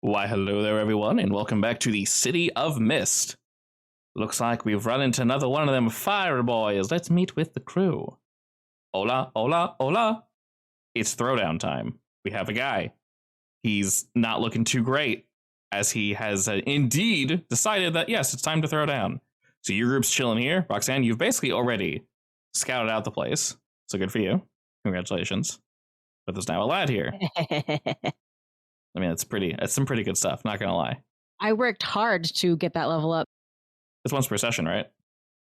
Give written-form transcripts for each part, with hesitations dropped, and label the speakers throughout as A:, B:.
A: Why, hello there, everyone, and welcome back to the City of Mist. Looks like we've run into another one of them fire boys. Let's meet with the crew. Hola, hola, hola. It's throwdown time. We have a guy. He's not looking too great, as he has indeed decided that, yes, it's time to throw down. So your group's chilling here. Roxanne, you've basically already scouted out the place. So good for you. Congratulations. But there's now a lad here. I mean, that's some pretty good stuff, not gonna lie.
B: I worked hard to get that level up.
A: It's once per session, right?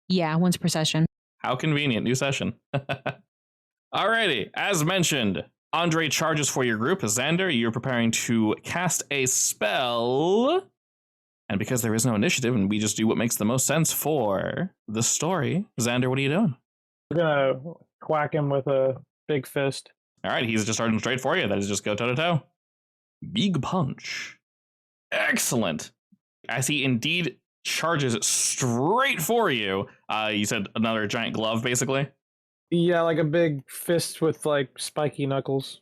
B: Yeah, once per session.
A: How convenient, new session. Alrighty, as mentioned, Andre charges for your group. Xander, you're preparing to cast a spell. And because there is no initiative and we just do what makes the most sense for the story, Xander, what are you doing?
C: We're gonna whack him with a big fist.
A: Alright, he's just starting straight for you. That is just go toe-to-toe. Big punch. Excellent. As he indeed charges straight for you. You said another giant glove, basically?
C: Yeah, like a big fist with like spiky knuckles.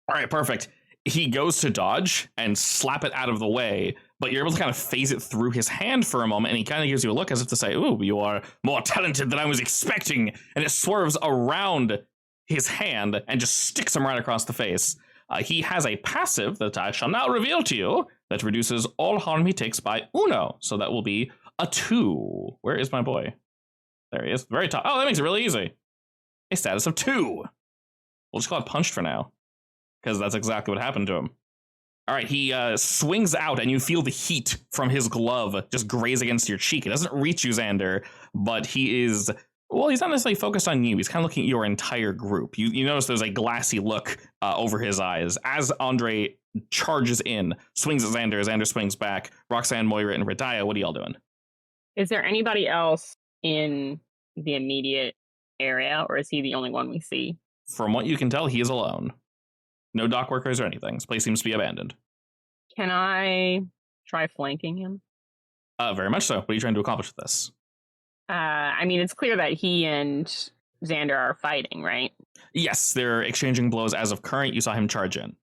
A: All right, perfect. He goes to dodge and slap it out of the way, but you're able to kind of phase it through his hand for a moment, and he kind of gives you a look as if to say, ooh, you are more talented than I was expecting. And it swerves around his hand and just sticks him right across the face. He has a passive that I shall now reveal to you that reduces all harm he takes by uno. So that will be a 2. Where is my boy? There he is. Very top. Oh, that makes it really easy. A status of 2. We'll just call it punched for now, because that's exactly what happened to him. All right, he swings out, and you feel the heat from his glove just graze against your cheek. It doesn't reach you, Xander, but he is... Well, he's not necessarily focused on you. He's kind of looking at your entire group. You notice there's a glassy look over his eyes. As Andre charges in, swings at Xander, Xander swings back. Roxanne, Moira, and Radia, what are y'all doing?
D: Is there anybody else in the immediate area, or is he the only one we see?
A: From what you can tell, he is alone. No dock workers or anything. This place seems to be abandoned.
D: Can I try flanking him?
A: Very much so. What are you trying to accomplish with this?
D: I mean, it's clear that he and Xander are fighting, right?
A: Yes, they're exchanging blows as of current. You saw him charge in.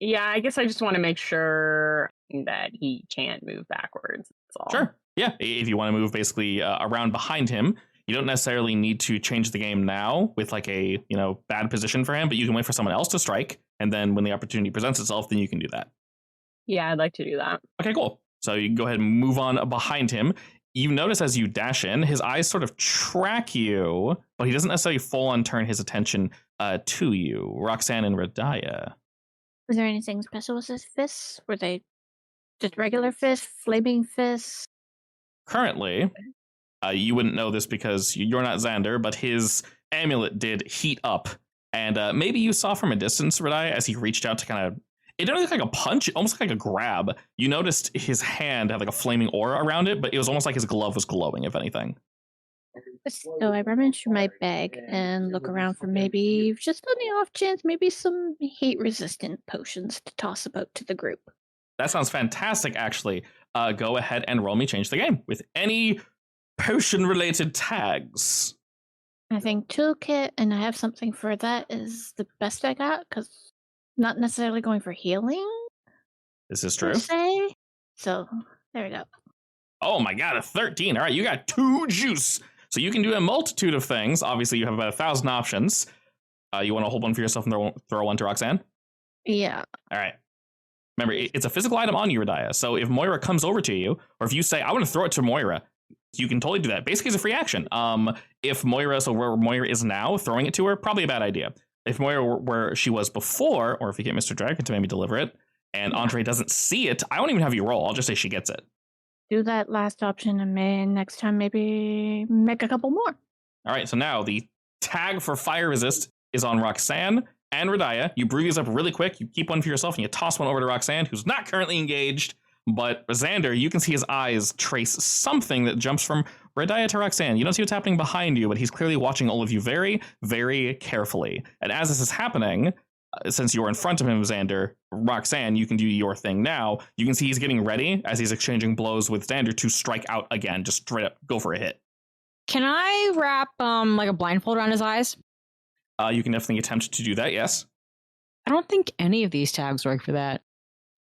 D: Yeah, I guess I just want to make sure that he can't move backwards. That's all.
A: Sure. Yeah, if you want to move basically around behind him, you don't necessarily need to change the game now with like a, bad position for him, but you can wait for someone else to strike. And then when the opportunity presents itself, then you can do that.
D: Yeah, I'd like to do that.
A: Okay, cool. So you can go ahead and move on behind him. You notice as you dash in, his eyes sort of track you, but he doesn't necessarily full on turn his attention to you. Roxanne and Radia.
E: Was there anything special with his fists? Were they just regular fists, flaming fists?
A: Currently, you wouldn't know this because you're not Xander, but his amulet did heat up. And maybe you saw from a distance, Radia, as he reached out to kind of... It didn't look like a punch, it almost like a grab. You noticed his hand had like a flaming aura around it, but it was almost like his glove was glowing, if anything.
E: So I rummage through my bag and look around for maybe, just on the off chance, maybe some heat-resistant potions to toss about to the group.
A: That sounds fantastic, actually. Go ahead and roll me change the game with any potion-related tags.
E: I think toolkit, and I have something for that, is the best I got, because not necessarily going for healing.
A: This is true.
E: Per se. So there we go.
A: Oh my god, a 13. All right, you got 2 juice. So you can do a multitude of things. Obviously, you have about 1,000 options. You want to hold one for yourself and throw one to Roxanne?
E: Yeah.
A: All right. Remember, it's a physical item on you, Radia. So if Moira comes over to you, or if you say, I want to throw it to Moira, you can totally do that. Basically, it's a free action. If Moira, so where Moira is now, throwing it to her, probably a bad idea. If Moira were where she was before, or if you get Mr. Dragon to maybe deliver it, and Andre doesn't see it, I won't even have you roll. I'll just say she gets it.
E: Do that last option, and next time maybe make a couple more.
A: All right, so now the tag for fire resist is on Roxanne and Radia. You brew these up really quick. You keep one for yourself, and you toss one over to Roxanne, who's not currently engaged. But Xander, you can see his eyes trace something that jumps from Radia to Roxanne. You don't see what's happening behind you, but he's clearly watching all of you very, very carefully. And as this is happening, since you're in front of him, Xander, Roxanne, you can do your thing now. You can see he's getting ready as he's exchanging blows with Xander to strike out again. Just straight up go for a hit.
B: Can I wrap like a blindfold around his eyes?
A: You can definitely attempt to do that, yes.
B: I don't think any of these tags work for that.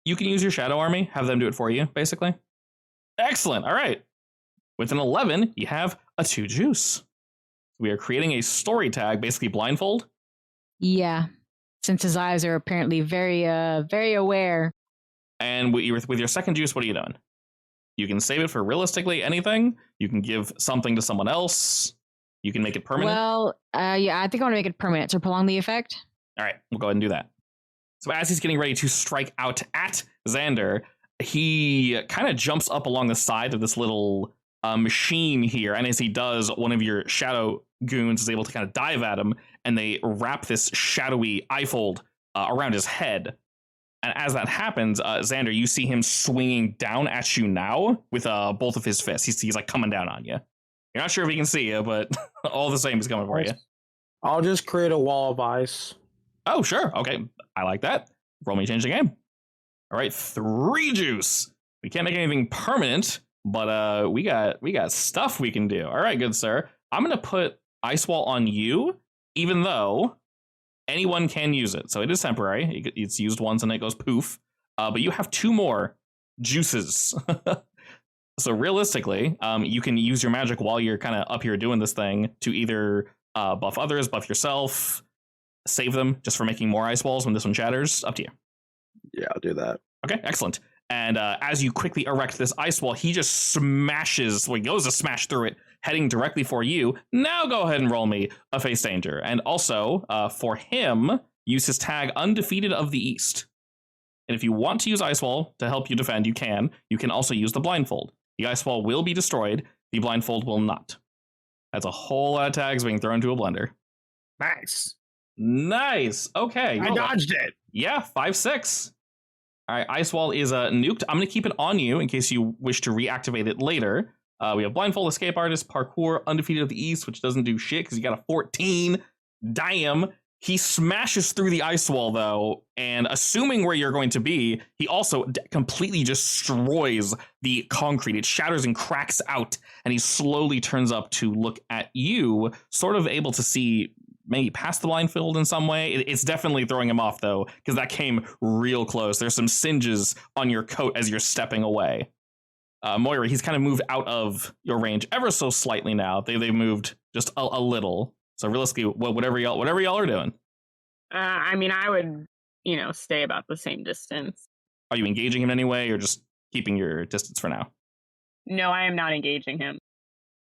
A: You can use your shadow army, have them do it for you, basically. Excellent. All right. With an 11, you have a 2 juice. We are creating a story tag, basically blindfold.
B: Yeah. Since his eyes are apparently very aware.
A: And with your second juice, what are you doing? You can save it for realistically anything. You can give something to someone else. You can make it permanent.
B: Well, yeah, I think I want to make it permanent to prolong the effect.
A: All right, we'll go ahead and do that. So as he's getting ready to strike out at Xander, he kind of jumps up along the side of this little machine here. And as he does, one of your shadow goons is able to kind of dive at him, and they wrap this shadowy eye fold around his head. And as that happens, Xander, you see him swinging down at you now with both of his fists. He's like coming down on you. You're not sure if he can see you, but all the same, he's coming for you.
C: I'll just create a wall of ice.
A: Oh, sure. Okay. I like that. Roll me change the game. All right. 3 juice. We can't make anything permanent, but we got stuff we can do. All right, good sir. I'm going to put Ice Wall on you, even though anyone can use it. So it is temporary. It's used once and it goes poof. But you have 2 more juices. So realistically, you can use your magic while you're kind of up here doing this thing to either buff others, buff yourself, save them just for making more ice walls when this one shatters. Up to you.
C: Yeah, I'll do that.
A: Okay, excellent. And as you quickly erect this ice wall, he just smashes, well, he goes to smash through it, heading directly for you. Now go ahead and roll me a face danger. And also, for him, use his tag Undefeated of the East. And if you want to use Ice Wall to help you defend, you can. You can also use the blindfold. The ice wall will be destroyed. The blindfold will not. That's a whole lot of tags being thrown into a blender.
C: Nice.
A: Nice. Okay.
C: I dodged it.
A: Yeah, 5-6. All right, ice wall is nuked. I'm going to keep it on you in case you wish to reactivate it later. We have blindfold, escape artist, parkour, undefeated of the East, which doesn't do shit because you got a 14. Damn. He smashes through the ice wall, though, and assuming where you're going to be, he also completely destroys the concrete. It shatters and cracks out, and he slowly turns up to look at you, sort of able to see maybe past the blindfold in some way. It's definitely throwing him off, though, because that came real close. There's some singes on your coat as you're stepping away. Moira, he's kind of moved out of your range ever so slightly now. They moved just a little. So realistically, whatever y'all are doing.
D: I mean, I would, stay about the same distance.
A: Are you engaging him in any way, or just keeping your distance for now?
D: No, I am not engaging him.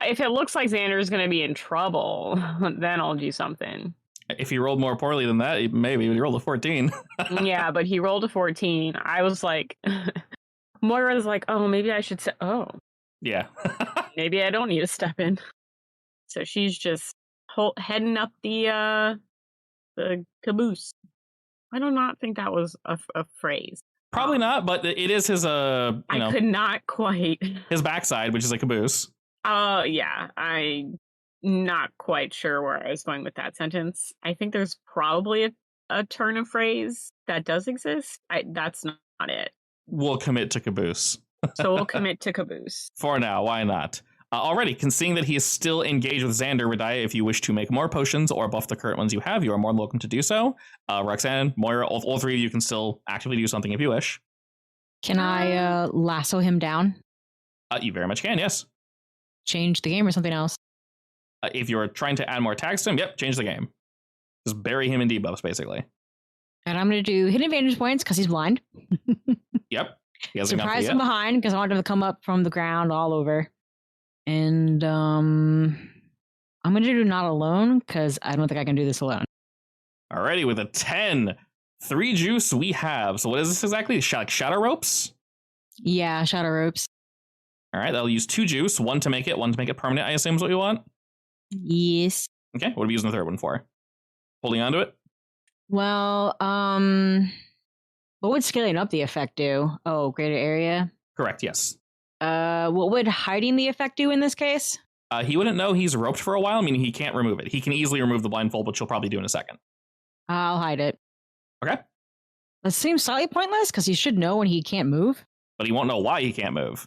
D: If it looks like Xander is going to be in trouble, then I'll do something.
A: If he rolled more poorly than that, maybe. But he rolled a 14.
D: Yeah, but he rolled a 14. I was like, Moira's like, oh, maybe I should say, oh.
A: Yeah.
D: Maybe I don't need to step in. So she's just heading up the caboose. I do not think that was a phrase.
A: Probably not, but it is his
D: I could not quite.
A: His backside, which is a caboose.
D: Yeah, I'm not quite sure where I was going with that sentence. I think there's probably a turn of phrase that does exist. That's not it.
A: We'll commit to caboose.
D: So we'll commit to caboose.
A: For now, why not? Alrighty, seeing that he is still engaged with Xander, Radiah, if you wish to make more potions or buff the current ones you have, you are more than welcome to do so. Roxanne, Moira, all 3 of you can still actively do something if you wish.
B: Can I lasso him down?
A: You very much can, yes.
B: Change the game or something else?
A: If you're trying to add more tags to him, yep, change the game. Just bury him in debuffs, basically.
B: And I'm going to do hidden vantage points because he's blind.
A: Yep. He hasn't gone
B: Surprise
A: through
B: him
A: yet.
B: behind because I want him to come up from the ground all over. And I'm going to do not alone because I don't think I can do this alone.
A: Alrighty, with a 10. 3 juice we have. So what is this exactly? Like shadow ropes?
B: Yeah, shadow ropes.
A: All right, that'll use 2 juice. One to make it permanent, I assume is what you want.
B: Yes.
A: Okay, what are we using the third one for? Holding on to it?
B: Well, what would scaling up the effect do? Oh, greater area?
A: Correct, yes.
B: What would hiding the effect do in this case?
A: He wouldn't know he's roped for a while, meaning he can't remove it. He can easily remove the blindfold, which you'll probably do in a second.
B: I'll hide it.
A: Okay.
B: That seems slightly pointless because he should know when he can't move.
A: But he won't know why he can't move.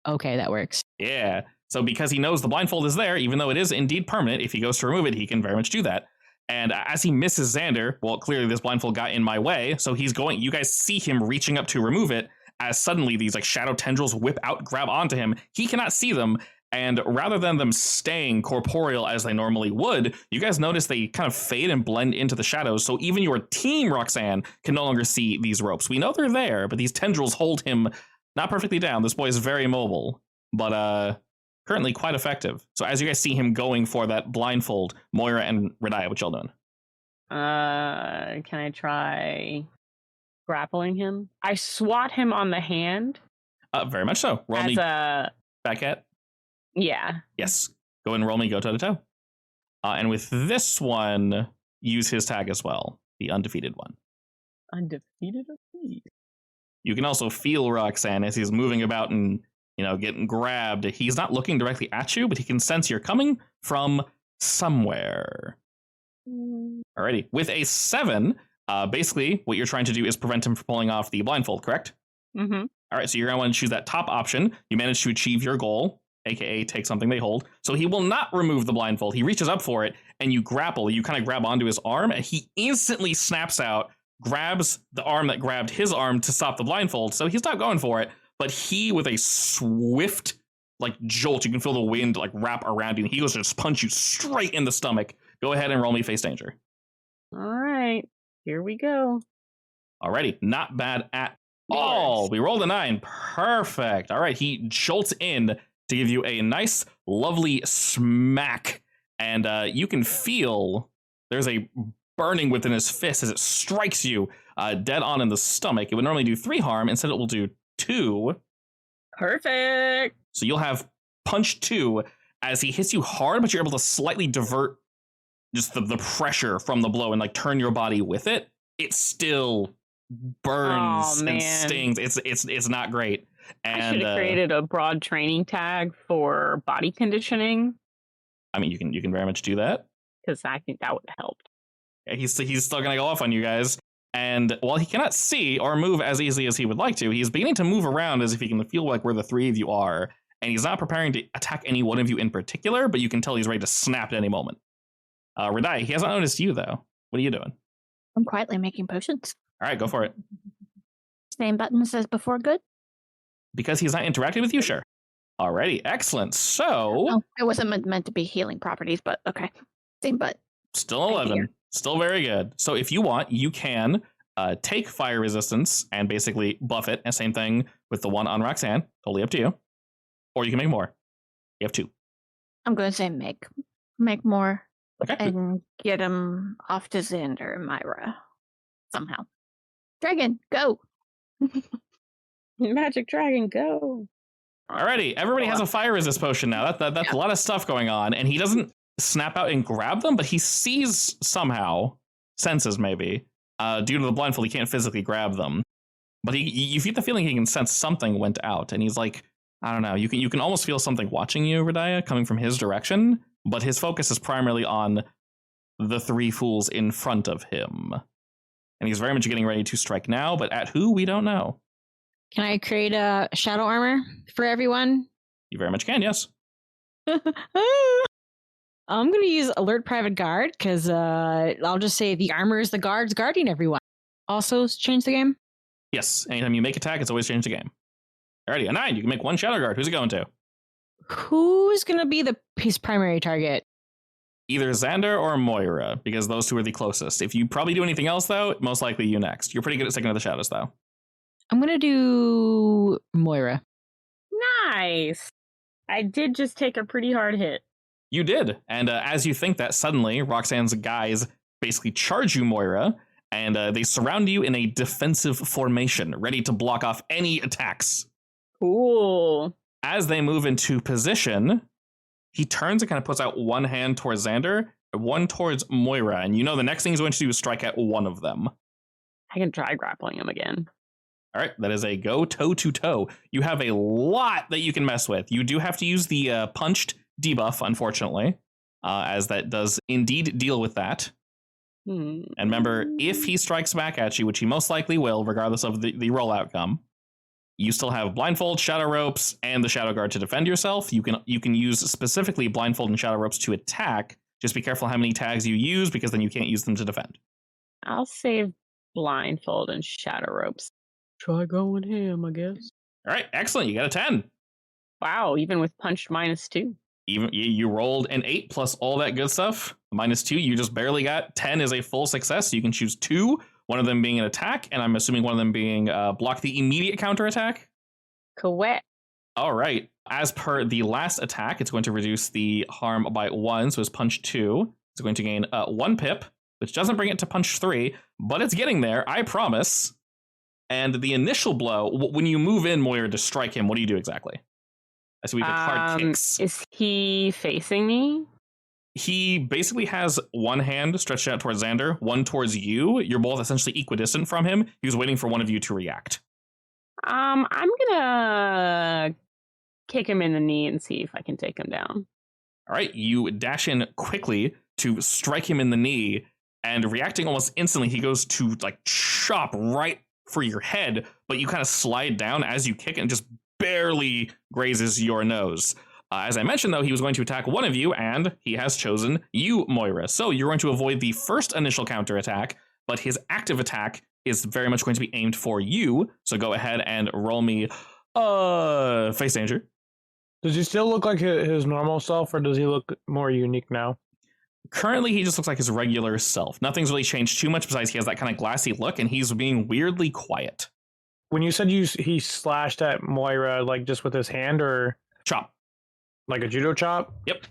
B: Okay, that works.
A: Yeah. So because he knows the blindfold is there, even though it is indeed permanent, if he goes to remove it, he can very much do that. And as he misses Xander, well, clearly this blindfold got in my way, so he's going. You guys see him reaching up to remove it as suddenly these like shadow tendrils whip out, grab onto him. He cannot see them, and rather than them staying corporeal as they normally would, you guys notice they kind of fade and blend into the shadows. So even your team, Roxanne, can no longer see these ropes. We know they're there, but these tendrils hold him not perfectly down. This boy is very mobile, but currently quite effective. So as you guys see him going for that blindfold, Moira and Radiah, what y'all doing?
D: Can I try grappling him? I swat him on the hand.
A: Very much so. Roll
D: as
A: me
D: a
A: back at.
D: Yeah.
A: Yes. Go and roll me go toe to toe. And with this one, use his tag as well, the undefeated one.
D: Undefeated?
A: You can also feel Roxanne as he's moving about and, getting grabbed. He's not looking directly at you, but he can sense you're coming from somewhere. Alrighty. With a 7, basically what you're trying to do is prevent him from pulling off the blindfold, correct?
D: Mm-hmm.
A: All right, so you're going to want to choose that top option. You managed to achieve your goal, aka take something they hold. So he will not remove the blindfold. He reaches up for it, and you grapple. You kind of grab onto his arm, and he instantly snaps out, grabs the arm that grabbed his arm to stop the blindfold. So he's not going for it, but he, with a swift, jolt, you can feel the wind, wrap around you, and he goes to just punch you straight in the stomach. Go ahead and roll me face danger.
D: All right, here we go.
A: Alrighty, not bad at all. We rolled a 9. Perfect. All right, he jolts in to give you a nice, lovely smack. And you can feel there's a burning within his fist as it strikes you dead on in the stomach. It would normally do 3 harm. Instead, it will do 2.
D: Perfect.
A: So you'll have punch 2 as he hits you hard, but you're able to slightly divert just the pressure from the blow and turn your body with it. It still burns and stings. It's not great. And
D: I should have created a broad training tag for body conditioning.
A: I mean, you can very much do that,
D: because I think that would have helped.
A: Yeah, he's still gonna go off on you guys. And while he cannot see or move as easily as he would like to, he's beginning to move around as if he can feel where the 3 of you are. And he's not preparing to attack any one of you in particular, but you can tell he's ready to snap at any moment. Radiah, he hasn't noticed you though. What are you doing?
E: I'm quietly making potions.
A: All right, go for it.
E: Same buttons as before, good?
A: Because he's not interacting with you, sure. Alrighty, excellent. So
E: Oh, it wasn't meant to be healing properties, but okay. Same button.
A: still 11. Still very good. So if you want, you can take fire resistance and basically buff it. And same thing with the one on Roxanne. Totally up to you. Or you can make more. You have 2.
E: I'm going to say make more
A: Okay.
E: and get him off to Xander and Myra somehow. Dragon, go!
D: Magic dragon, go.
A: Alrighty, everybody has a fire resist potion now. That's a lot of stuff going on. And he doesn't snap out and grab them, but he sees somehow, senses maybe, due to the blindfold, he can't physically grab them. But you get the feeling he can sense something went out. And he's like, I don't know, you can almost feel something watching you, Radiah, coming from his direction. But his focus is primarily on the 3 fools in front of him. And he's very much getting ready to strike now, but at who, we don't know.
B: Can I create a shadow armor for everyone?
A: You very much can, yes.
B: I'm going to use alert private guard because I'll just say the armor is the guards guarding everyone. Also change the game?
A: Yes, anytime you make attack, it's always change the game. Alrighty, a 9, you can make 1 shadow guard. Who's it going to?
B: Who's going to be his primary target?
A: Either Xander or Moira, because those 2 are the closest. If you probably do anything else, though, most likely you next. You're pretty good at sticking to the shadows, though.
B: I'm going to do Moira.
D: Nice. I did just take a pretty hard hit.
A: You did. And as you think that, suddenly, Roxanne's guys basically charge you, Moira, and they surround you in a defensive formation, ready to block off any attacks.
D: Cool.
A: As they move into position, he turns and kind of puts out one hand towards Xander, one towards Moira, and you know the next thing he's going to do is strike at one of them.
D: I can try grappling him again.
A: All right, that is a go toe-to-toe. You have a lot that you can mess with. You do have to use the punched debuff, unfortunately, as that does indeed deal with that. And remember, if he strikes back at you, which he most likely will, regardless of the roll outcome, you still have blindfold, shadow ropes, and the shadow guard to defend yourself. You can use specifically blindfold and shadow ropes to attack, Just be careful how many tags you use, because then you can't use them to defend.
D: I'll save blindfold and shadow ropes. Try going ham, I guess.
A: All right, excellent. You got a 10.
D: Wow, even with punch -2.
A: Even you rolled an 8 plus all that good stuff. -2, you just barely got. 10 is a full success. So you can choose 2, one of them being an attack, and I'm assuming one of them being block the immediate counterattack.
D: Correct.
A: All right. As per the last attack, it's going to reduce the harm by 1, so it's punch 2. It's going to gain 1 pip, which doesn't bring it to punch 3, but it's getting there, I promise. And the initial blow, when you move in, Moira, to strike him, what do you do exactly? I see we have hard kicks.
D: Is he facing me?
A: He basically has one hand stretched out towards Xander, one towards you. You're both essentially equidistant from him. He was waiting for one of you to react.
D: I'm gonna kick him in the knee and see if I can take him down.
A: All right, you dash in quickly to strike him in the knee, and reacting almost instantly, he goes to like chop right for your head, but you kind of slide down as you kick and just barely grazes your nose. As I mentioned, though, he was going to attack one of you, and he has chosen you, Moira. So you're going to avoid the first initial counterattack, but his active attack is very much going to be aimed for you. So go ahead and roll me face danger.
C: Does he still look like his normal self, or does he look more unique now?
A: Currently, he just looks like his regular self. Nothing's really changed too much besides he has that kind of glassy look, and he's being weirdly quiet.
C: When you said he slashed at Moira, like just with his hand, or
A: Chop.
C: like a judo chop?
A: Yep.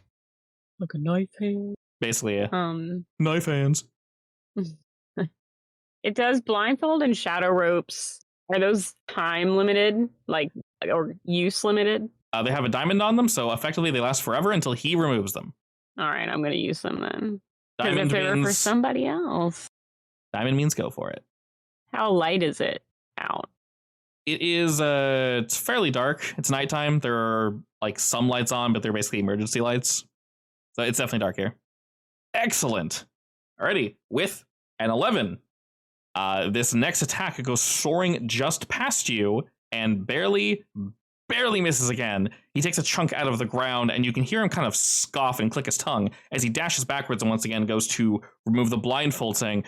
D: Like a knife hand.
A: Basically, yeah. Knife hands.
D: It does blindfold and shadow ropes. Are those time limited, or use limited?
A: They have a diamond on them, so effectively they last forever until he removes them.
D: All right, I'm going to use them then. Because
A: Diamond
D: if they were for
A: means
D: somebody else.
A: diamond means go for it.
D: How light is it out?
A: It is it's fairly dark. It's nighttime. There are like some lights on, but they're basically emergency lights. So it's definitely dark here. Excellent. Alrighty, with an 11. This next attack goes soaring just past you and barely misses again. He takes a chunk out of the ground, and you can hear him kind of scoff and click his tongue as he dashes backwards and once again goes to remove the blindfold, saying,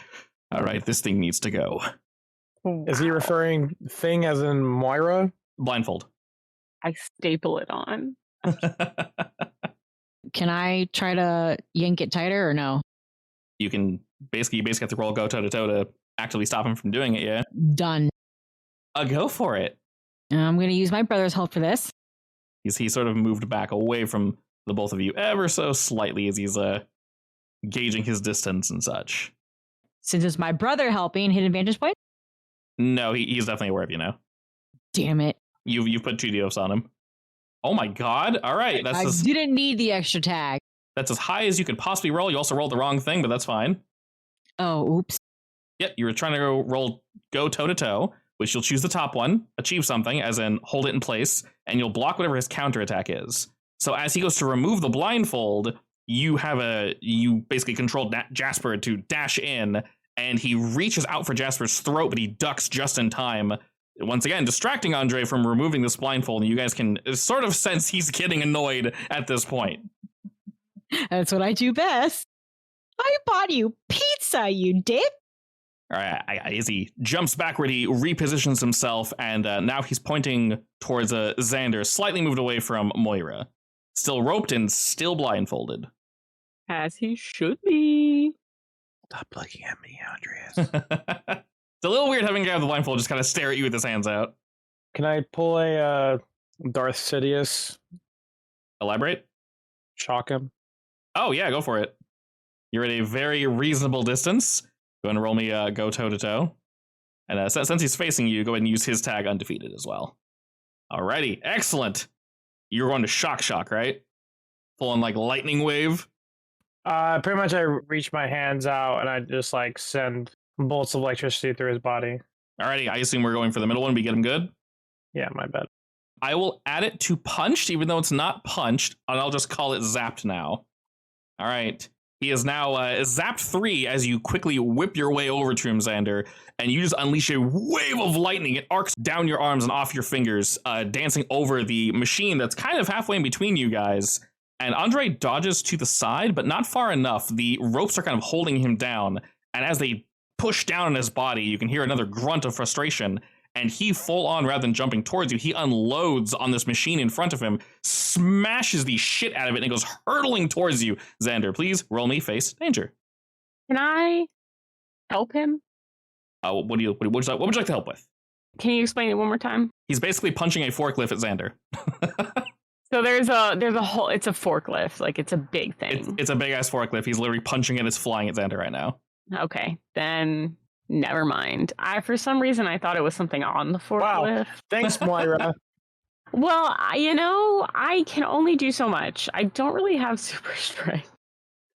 A: "All right, this thing needs to go."
C: Is he referring thing as in Moira?
A: Blindfold.
D: I staple it on.
B: Can I try to yank it tighter or no?
A: You basically have to roll go toe to toe to actively stop him from doing it, yeah?
B: Done.
A: Go for it.
B: I'm going to use my brother's help for this.
A: He sort of moved back away from the both of you ever so slightly as he's gauging his distance and such.
B: Since it's my brother helping, hit advantage point?
A: No, he's definitely aware of you now.
B: Damn it.
A: You've put 2 debuffs on him. Oh my god. All right.
B: I didn't need the extra tag.
A: That's as high as you could possibly roll. You also rolled the wrong thing, but that's fine.
B: Oh, oops.
A: Yep, you were trying to go toe to toe, which you'll choose the top one, achieve something, as in hold it in place, and you'll block whatever his counterattack is. So as he goes to remove the blindfold, you basically control Jasper to dash in, and he reaches out for Jasper's throat, but he ducks just in time. Once again, distracting Andre from removing this blindfold, and you guys can sort of sense he's getting annoyed at this point.
B: That's what I do best. I bought you pizza, you dick.
A: All right, as he jumps backward, he repositions himself, and now he's pointing towards Xander, slightly moved away from Moira. Still roped and still blindfolded.
D: As he should be.
C: Stop looking at me, Andreas.
A: It's a little weird having a guy with the blindfold just kind of stare at you with his hands out.
C: Can I pull a Darth Sidious?
A: Elaborate?
C: Shock him?
A: Oh, yeah, go for it. You're at a very reasonable distance. Go ahead and roll me go toe-to-toe. And since he's facing you, go ahead and use his tag undefeated as well. Alrighty, excellent. You're going to shock, right? Full on like lightning wave?
C: Pretty much I reach my hands out and I just like send bolts of electricity through his body.
A: Alrighty, I assume we're going for the middle one. We get him good?
C: Yeah, my bad.
A: I will add it to punched, even though it's not punched, and I'll just call it zapped now. All right. He is now zapped 3 as you quickly whip your way over to him, Xander, and you just unleash a wave of lightning. It arcs down your arms and off your fingers, dancing over the machine that's kind of halfway in between you guys. And Andre dodges to the side, but not far enough. The ropes are kind of holding him down. And as they push down on his body, you can hear another grunt of frustration. And he full on, rather than jumping towards you, he unloads on this machine in front of him, smashes the shit out of it, and it goes hurtling towards you. Xander, please roll me face danger.
D: Can I help him?
A: What would you like to help with?
D: Can you explain it one more time?
A: He's basically punching a forklift at Xander.
D: So there's a whole. It's a forklift. Like it's a big thing.
A: It's a big ass forklift. He's literally punching it. It's flying at Xander right now.
D: Okay, then never mind. For some reason I thought it was something on the forklift.
C: Wow. Thanks, Moira.
D: Well, I can only do so much. I don't really have super strength.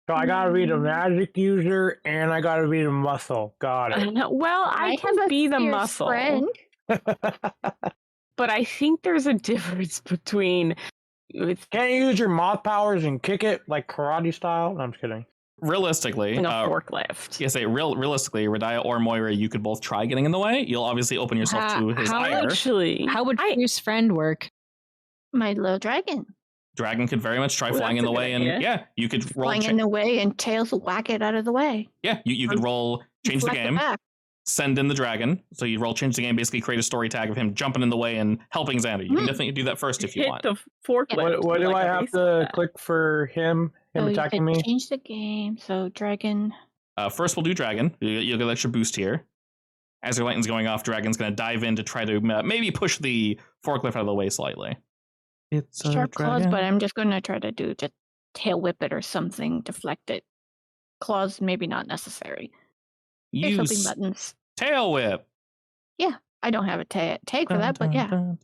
C: So I gotta be the magic user and I gotta be the muscle. Got it.
D: Well, I can
E: have a
D: be the
E: fierce
D: muscle.
E: friend.
D: But I think there's a difference between.
C: Can't you use your moth powers and kick it like karate style? No, I'm just kidding.
A: Realistically,
D: a forklift.
A: Yes, realistically, Radia or Moira, you could both try getting in the way. You'll obviously open yourself to his ire.
D: Actually,
B: How would fierce friend work?
E: My little dragon.
A: Dragon could very much try flying in the way, and you could roll.
E: Flying in the way and tails will whack it out of the way.
A: Yeah, you could roll change the game, send in the dragon. So you roll change the game, basically create a story tag of him jumping in the way and helping Xander. You can definitely do that first if you want.
D: The forklift.
C: What do I have to click for him attacking me?
E: Change the game. So dragon.
A: First, we'll do dragon. You'll get an extra boost here. As your lightning's going off, dragon's going to dive in to try to maybe push the forklift out of the way slightly. It's
E: Sharp claws, but I'm just going to try to do just tail whip it or something, deflect it. Claws, maybe not necessary.
A: Use
E: buttons.
A: Tail whip.
E: Yeah, I don't have a tag for that, but yeah. Oh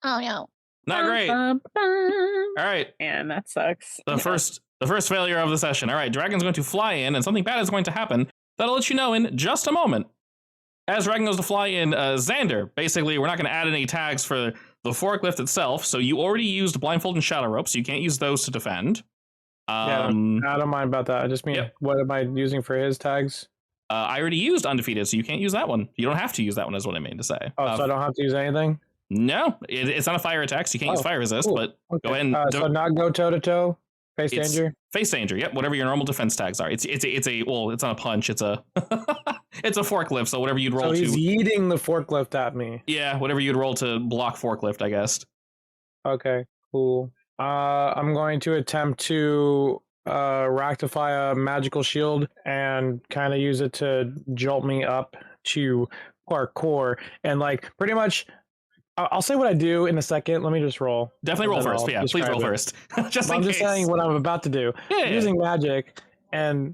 E: no.
A: Not great. All right.
D: And that sucks.
A: The first failure of the session. All right, dragon's going to fly in, and something bad is going to happen. That'll let you know in just a moment. As dragon goes to fly in, Xander, basically, we're not going to add any tags for the forklift itself, so you already used blindfold and shadow rope, so you can't use those to defend.
C: I don't mind about that. I just mean, What am I using for his tags?
A: I already used undefeated, so you can't use that one. You don't have to use that one, is what I mean to say.
C: Oh, so I don't have to use anything?
A: No, it's not a fire attack, so you can't use fire resist, but go ahead and...
C: so not go toe-to-toe? Face danger?
A: Face danger, yep, whatever your normal defense tags are. It's not a punch, it's a it's a forklift, so whatever you'd roll
C: so he's yeeting the forklift at me.
A: Yeah, whatever you'd roll to block forklift, I guess.
C: Okay, cool. I'm going to attempt to rectify a magical shield and kind of use it to jolt me up to parkour. And like pretty much, I'll say what I do in a second. Let me just roll.
A: Definitely roll first. Yeah, please roll first.
C: I'm just saying what I'm about to do. Yeah. Using magic and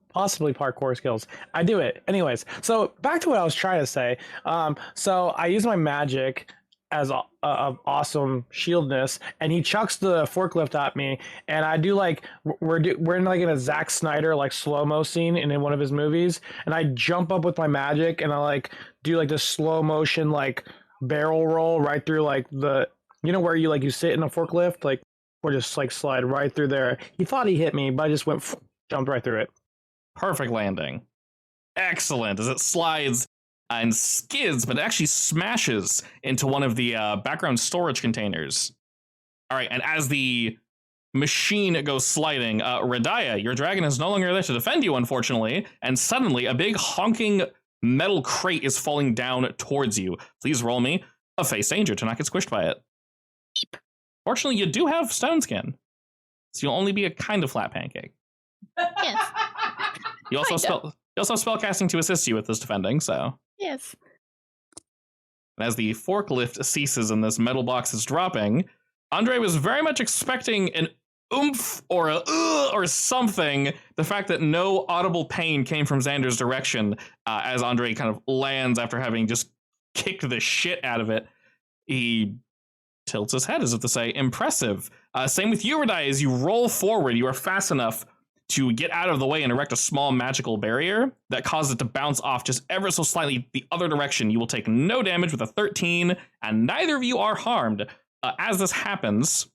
C: possibly parkour skills. I do it. Anyways, so back to what I was trying to say. So I use my magic as a awesome shieldness, and he chucks the forklift at me, and I do like we're in like in a Zack Snyder like slow-mo scene in one of his movies, and I jump up with my magic and I like do like this slow motion like barrel roll right through like the where you sit in a forklift, like or just like slide right through there. He thought he hit me, but I just jumped right through it.
A: Perfect landing. Excellent. As it slides and skids, but it actually smashes into one of the background storage containers. All right, and as the machine goes sliding, Radia, your dragon is no longer there to defend you, unfortunately, and suddenly a big honking metal crate is falling down towards you. Please roll me a face danger to not get squished by it. Fortunately, you do have stone skin, so you'll only be a kind of flat pancake.
E: Yes.
A: You also have spellcasting to assist you with this defending, so.
E: Yes.
A: And as the forklift ceases and this metal box is dropping, Andre was very much expecting an oomph or a or something. The fact that no audible pain came from Xander's direction as Andre kind of lands after having just kicked the shit out of it. He tilts his head as if to say, impressive. Same with you, Radia, as you roll forward, you are fast enough to get out of the way and erect a small magical barrier that causes it to bounce off just ever so slightly the other direction. You will take no damage with a 13, and neither of you are harmed. As this happens,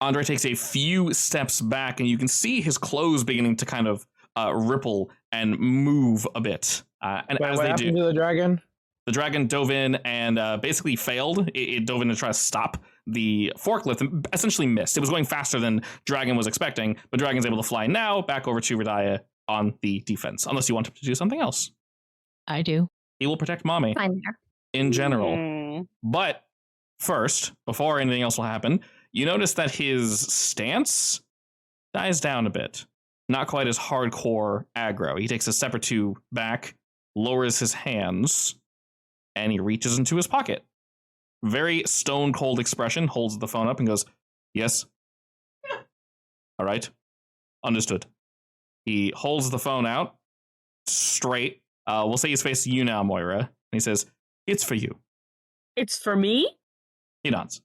A: Andre takes a few steps back, and you can see his clothes beginning to kind of ripple and move a bit. And
C: Wait,
A: as
C: what
A: they
C: happened
A: do,
C: to the dragon?
A: The dragon dove in and basically failed. It dove in to try to stop the forklift and essentially missed. It was going faster than Dragon was expecting, but Dragon's able to fly now back over to Radaya on the defense, unless you want him to do something else.
B: I do.
A: He will protect Mommy
E: Fine there.
A: in general. But first, before anything else will happen, you notice that his stance dies down a bit. Not quite as hardcore aggro. He takes a step or two back, lowers his hands, and he reaches into his pocket. Very stone cold expression, holds the phone up and goes, "Yes." "All right. Understood." He holds the phone out straight. We'll say he's facing you now, Moira. And he says, "It's for you."
D: It's for me?
A: He nods.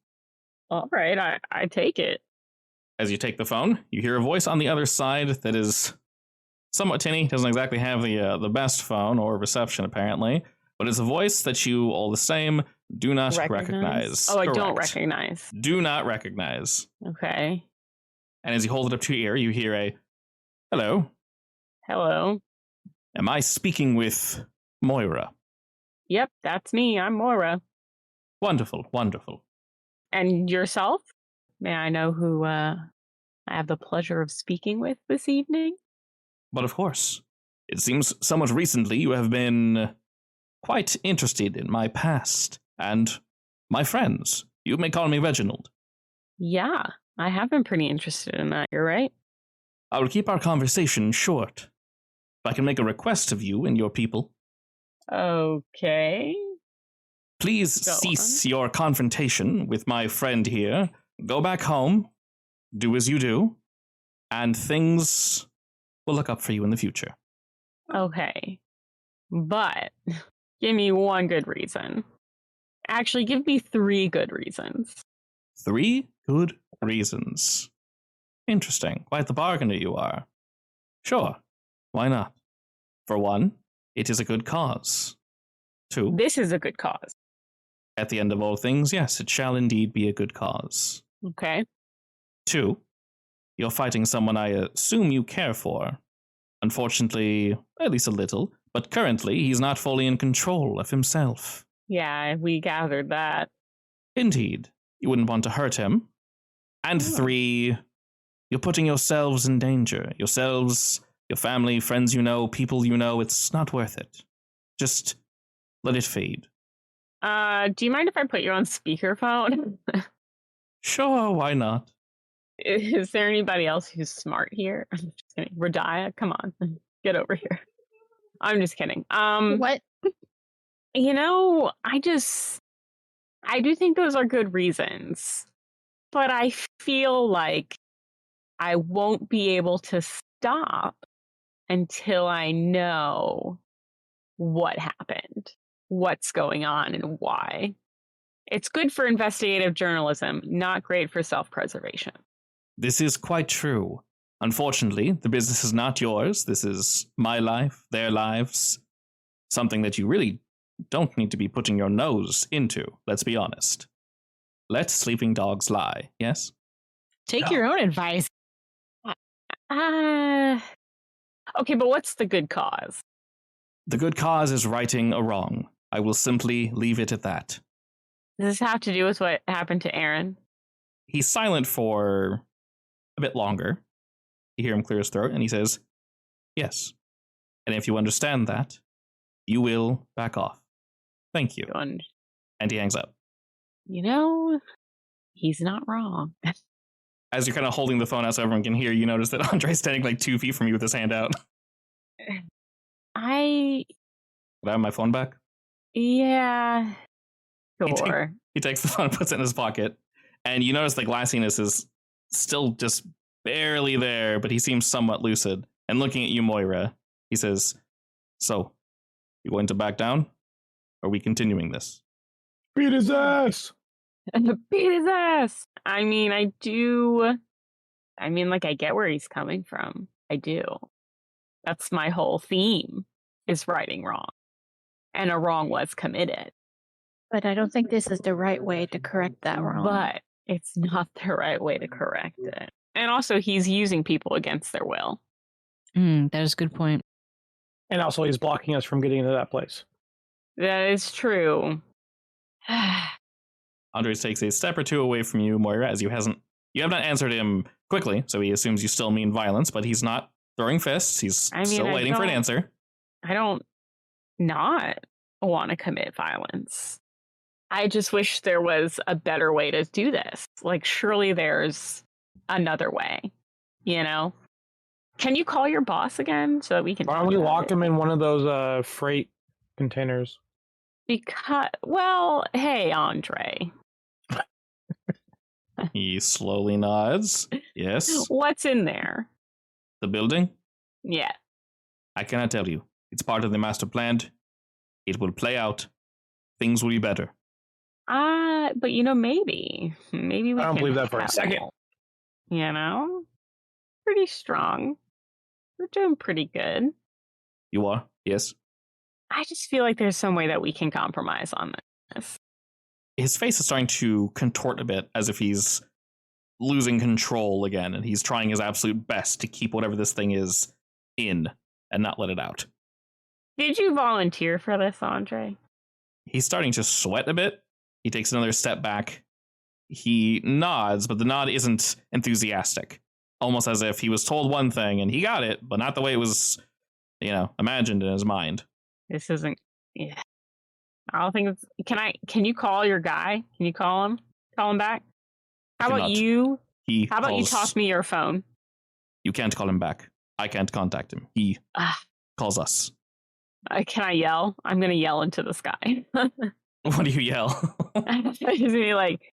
D: All right, I take it.
A: As you take the phone, you hear a voice on the other side that is somewhat tinny. Doesn't exactly have the best phone or reception, apparently. But it's a voice that you, all the same, do not recognize.
D: Oh, I
A: Correct.
D: don't recognize.
A: Do not recognize.
D: Okay.
A: And as you hold it up to your ear, you hear a, "Hello.
D: Hello.
A: Am I speaking with Moira?"
D: Yep, that's me. I'm Moira.
A: Wonderful, wonderful.
D: And yourself? May I know who I have the pleasure of speaking with this evening?
A: But of course, it seems somewhat recently you have been quite interested in my past and my friends. You may call me Reginald.
D: Yeah, I have been pretty interested in that. You're right.
A: I will keep our conversation short. If I can make a request of you and your people,
D: Okay.
A: please
D: Go
A: cease your confrontation with my friend here. Go back home, do as you do, and things will look up for you in the future.
D: Okay. But give me one good reason. Actually, give me 3 good reasons.
A: 3 good reasons. Interesting. Quite the bargainer you are. Sure. Why not? For one, it is a good cause. 2,
D: This is a good cause.
A: at the end of all things, yes, it shall indeed be a good cause.
D: Okay.
A: 2, you're fighting someone I assume you care for. Unfortunately, at least a little, but currently he's not fully in control of himself.
D: Yeah, we gathered that.
A: Indeed, you wouldn't want to hurt him. And 3, you're putting yourselves in danger. Yourselves, your family, friends you know, people you know, it's not worth it. Just let it fade.
D: Do you mind if I put you on speakerphone?
A: Sure, why not?
D: Is there anybody else who's smart here? I'm just kidding. Radaya, come on. Get over here. I'm just kidding.
E: What?
D: You know, I do think those are good reasons. But I feel like I won't be able to stop until I know what happened, what's going on, and why. It's good for investigative journalism, not great for self-preservation.
A: This is quite true. Unfortunately, the business is not yours. This is my life, their lives. Something that you really don't need to be putting your nose into, let's be honest. Let sleeping dogs lie, yes?
B: Take your own advice.
D: Okay, but what's the good cause?
A: The good cause is righting a wrong. I will simply leave it at that.
D: Does this have to do with what happened to Aaron?
A: He's silent for a bit longer. You hear him clear his throat, and he says, "Yes. And if you understand that, you will back off. Thank you." And he hangs up.
D: You know, he's not wrong.
A: As you're kind of holding the phone out so everyone can hear, you notice that Andre's standing like 2 feet from you with his hand out. Could I have my phone back?
D: Yeah, sure.
A: He takes the phone and puts it in his pocket. And you notice the glassiness is still just barely there, but he seems somewhat lucid. And looking at you, Moira, he says, "So, you going to back down? Or are we continuing this?"
C: Beat his ass!
D: Beat his ass! I mean, I do. I mean, like, I get where he's coming from. I do. That's my whole theme, is righting wrong. And a wrong was committed.
E: But I don't think this is the right way to correct that wrong.
D: But it's not the right way to correct it. And also, he's using people against their will.
B: That is a good point.
C: And also, he's blocking us from getting into that place.
D: That is true.
A: Andres takes a step or two away from you, Moira, as you have not answered him quickly, so he assumes you still mean violence, but he's not throwing fists. He's still waiting for an answer.
D: I don't not want to commit violence. I just wish there was a better way to do this. Like, surely there's another way, you know? Can you call your boss again so that we can...
C: Why don't we lock him in one of those freight containers?
D: Because, well, hey, Andre.
A: He slowly nods. Yes.
D: What's in there?
A: The building?
D: Yeah.
A: I cannot tell you. It's part of the master plan. It will play out. Things will be better.
D: But maybe we
C: I don't believe that for a second.
D: You know? Pretty strong. We're doing pretty good.
A: You are? Yes.
D: I just feel like there's some way that we can compromise on this.
A: His face is starting to contort a bit, as if he's losing control again, and he's trying his absolute best to keep whatever this thing is in and not let it out.
D: Did you volunteer for this, Andre?
A: He's starting to sweat a bit. He takes another step back. He nods, but the nod isn't enthusiastic. Almost as if he was told one thing and he got it, but not the way it was, imagined in his mind.
D: This isn't... Yeah. I don't think it's... Can you call your guy? Can you call him? Call him back? How about you toss me your phone?
A: You can't call him back. I can't contact him. He calls us.
D: Can I yell? I'm going to yell into the sky.
A: What do you yell?
D: I'm just going to be like,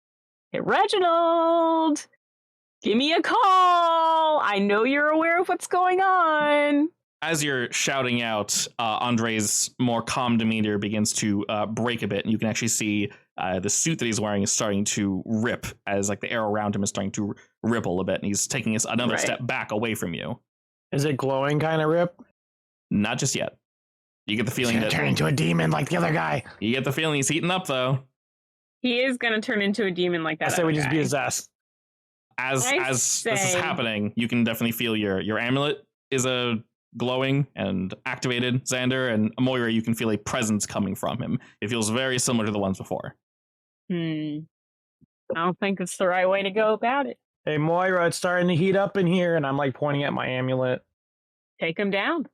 D: hey, Reginald, give me a call. I know you're aware of what's going on.
A: As you're shouting out, Andre's more calm demeanor begins to break a bit, and you can actually see the suit that he's wearing is starting to rip, as like the air around him is starting to ripple a bit, and he's taking another step back away from you.
C: Is it glowing kind of rip?
A: Not just yet. You get the feeling that
C: turn into a demon like the other guy.
A: You get the feeling he's heating up, though.
D: He is going to turn into a demon like that.
C: I say we just be his ass.
A: As this is happening, you can definitely feel your amulet is glowing and activated, Xander, and Moira, you can feel a presence coming from him. It feels very similar to the ones before.
D: I don't think it's the right way to go about it.
C: Hey, Moira, it's starting to heat up in here, and I'm like pointing at my amulet.
D: Take him down.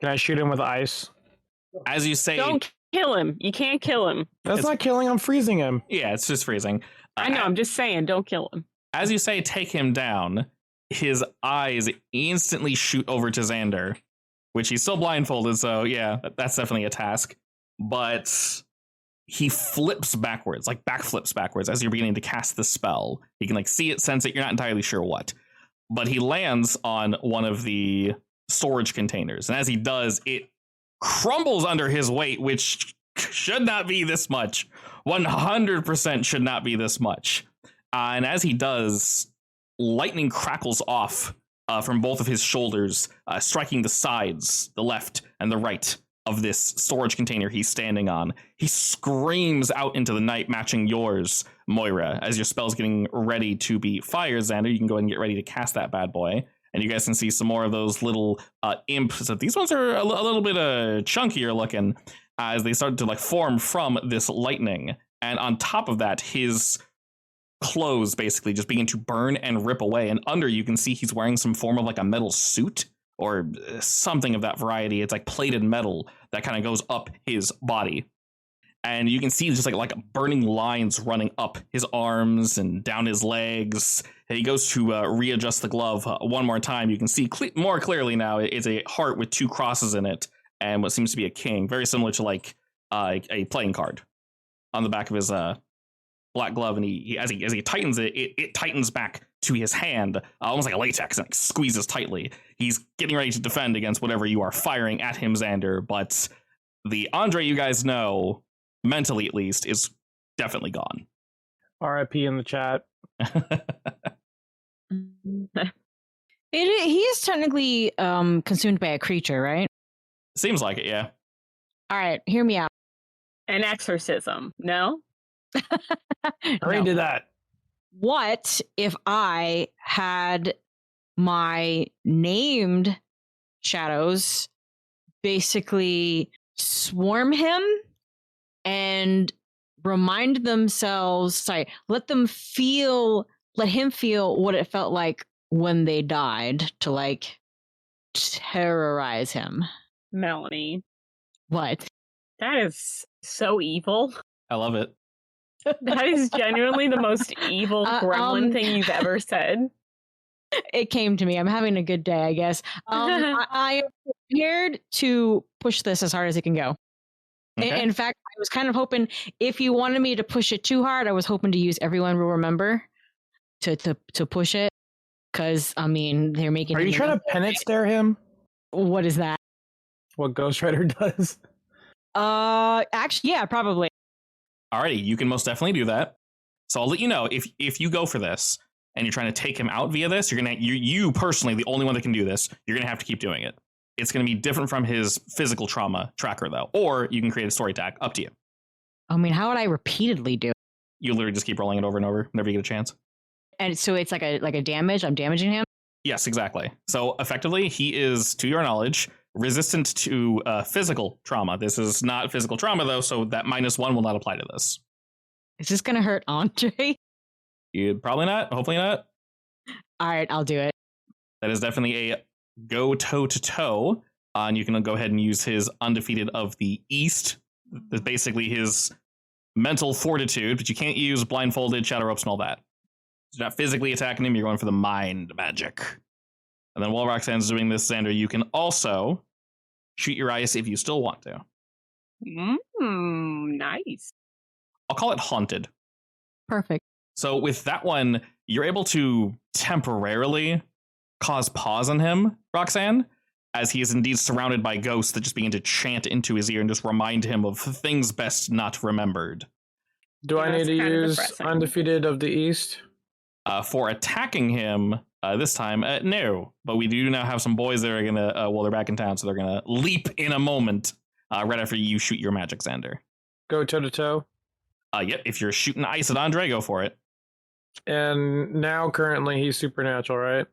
C: Can I shoot him with ice?
A: As you say...
D: Don't kill him. You can't kill him.
C: That's not killing, I'm freezing him.
A: Yeah, it's just freezing.
D: I know, I'm just saying, don't kill him.
A: As you say, take him down, his eyes instantly shoot over to Xander, which he's still blindfolded, so yeah, that's definitely a task. But he flips backwards, like backflips backwards as you're beginning to cast the spell. He can see it, sense it, you're not entirely sure what. But he lands on one of the storage containers, and as he does, it crumbles under his weight, which should not be this much. 100% should not be this much. And as he does, lightning crackles off from both of his shoulders, striking the sides, the left and the right of this storage container he's standing on. He screams out into the night, matching yours, Moira. As your spell's getting ready to be fired, Xander, you can go ahead and get ready to cast that bad boy. And you guys can see some more of those little imps. These ones are a little bit chunkier looking as they start to form from this lightning. And on top of that, his clothes basically just begin to burn and rip away. And under, you can see he's wearing some form of a metal suit or something of that variety. It's plated metal that kind of goes up his body. And you can see just like burning lines running up his arms and down his legs. And he goes to readjust the glove one more time. You can see more clearly now it's a heart with two crosses in it and what seems to be a king, very similar to a playing card on the back of his black glove. And he as he tightens it, it tightens back to his hand, almost like a latex, and squeezes tightly. He's getting ready to defend against whatever you are firing at him, Xander. But the Andre you guys know, mentally at least, is definitely gone.
C: RIP in the chat.
B: He is technically consumed by a creature, right?
A: Seems like it, yeah.
B: All right, hear me out.
D: An exorcism, no?
C: I already did that.
B: What if I had my named shadows basically swarm him and remind themselves, let him feel what it felt like when they died, to like terrorize him.
D: Melanie,
B: What?
D: that is so evil.
A: I love it.
D: That is genuinely the most evil gremlin thing you've ever said.
B: It came to me. I'm having a good day, I guess. I am prepared to push this as hard as it can go.
A: Okay.
B: In fact, I was kind of hoping, if you wanted me to push it too hard, I was hoping to use everyone will remember to push it. Because, I mean, they're making...
C: Are you trying to penance stare him?
B: What is that?
C: What Ghost Rider does?
B: Actually, yeah, probably.
A: Alrighty, you can most definitely do that. So I'll let you know, if you go for this and you're trying to take him out via this, you personally, the only one that can do this, you're gonna have to keep doing it. It's gonna be different from his physical trauma tracker though, or you can create a story tag. Up to you.
B: I mean, how would I repeatedly do it?
A: You literally just keep rolling it over and over whenever you get a chance.
B: And so it's like a damage. I'm damaging him.
A: Yes, exactly. So effectively, he is, to your knowledge, resistant to physical trauma. This is not physical trauma though, so that -1 will not apply to this.
B: Is this gonna hurt Andre?
A: Probably not. Hopefully not.
B: All right, I'll do it.
A: That is definitely a go toe to toe. And you can go ahead and use his Undefeated of the East. That's basically his mental fortitude, but you can't use blindfolded, shadow ropes, and all that. You're not physically attacking him, you're going for the mind magic. And then while Roxanne's doing this, Xander, you can also shoot your ice if you still want to.
D: Nice.
A: I'll call it haunted.
B: Perfect.
A: So with that one, you're able to temporarily cause pause on him, Roxanne, as he is indeed surrounded by ghosts that just begin to chant into his ear and just remind him of things best not remembered.
C: Do I need to use Undefeated of the East?
A: For attacking him this time, no. But we do now have some boys that are going to, well, they're back in town, so they're going to leap in a moment right after you shoot your magic, Xander.
C: Go toe-to-toe?
A: Yep, if you're shooting ice at Andre, go for it.
C: And now, currently, he's supernatural, right?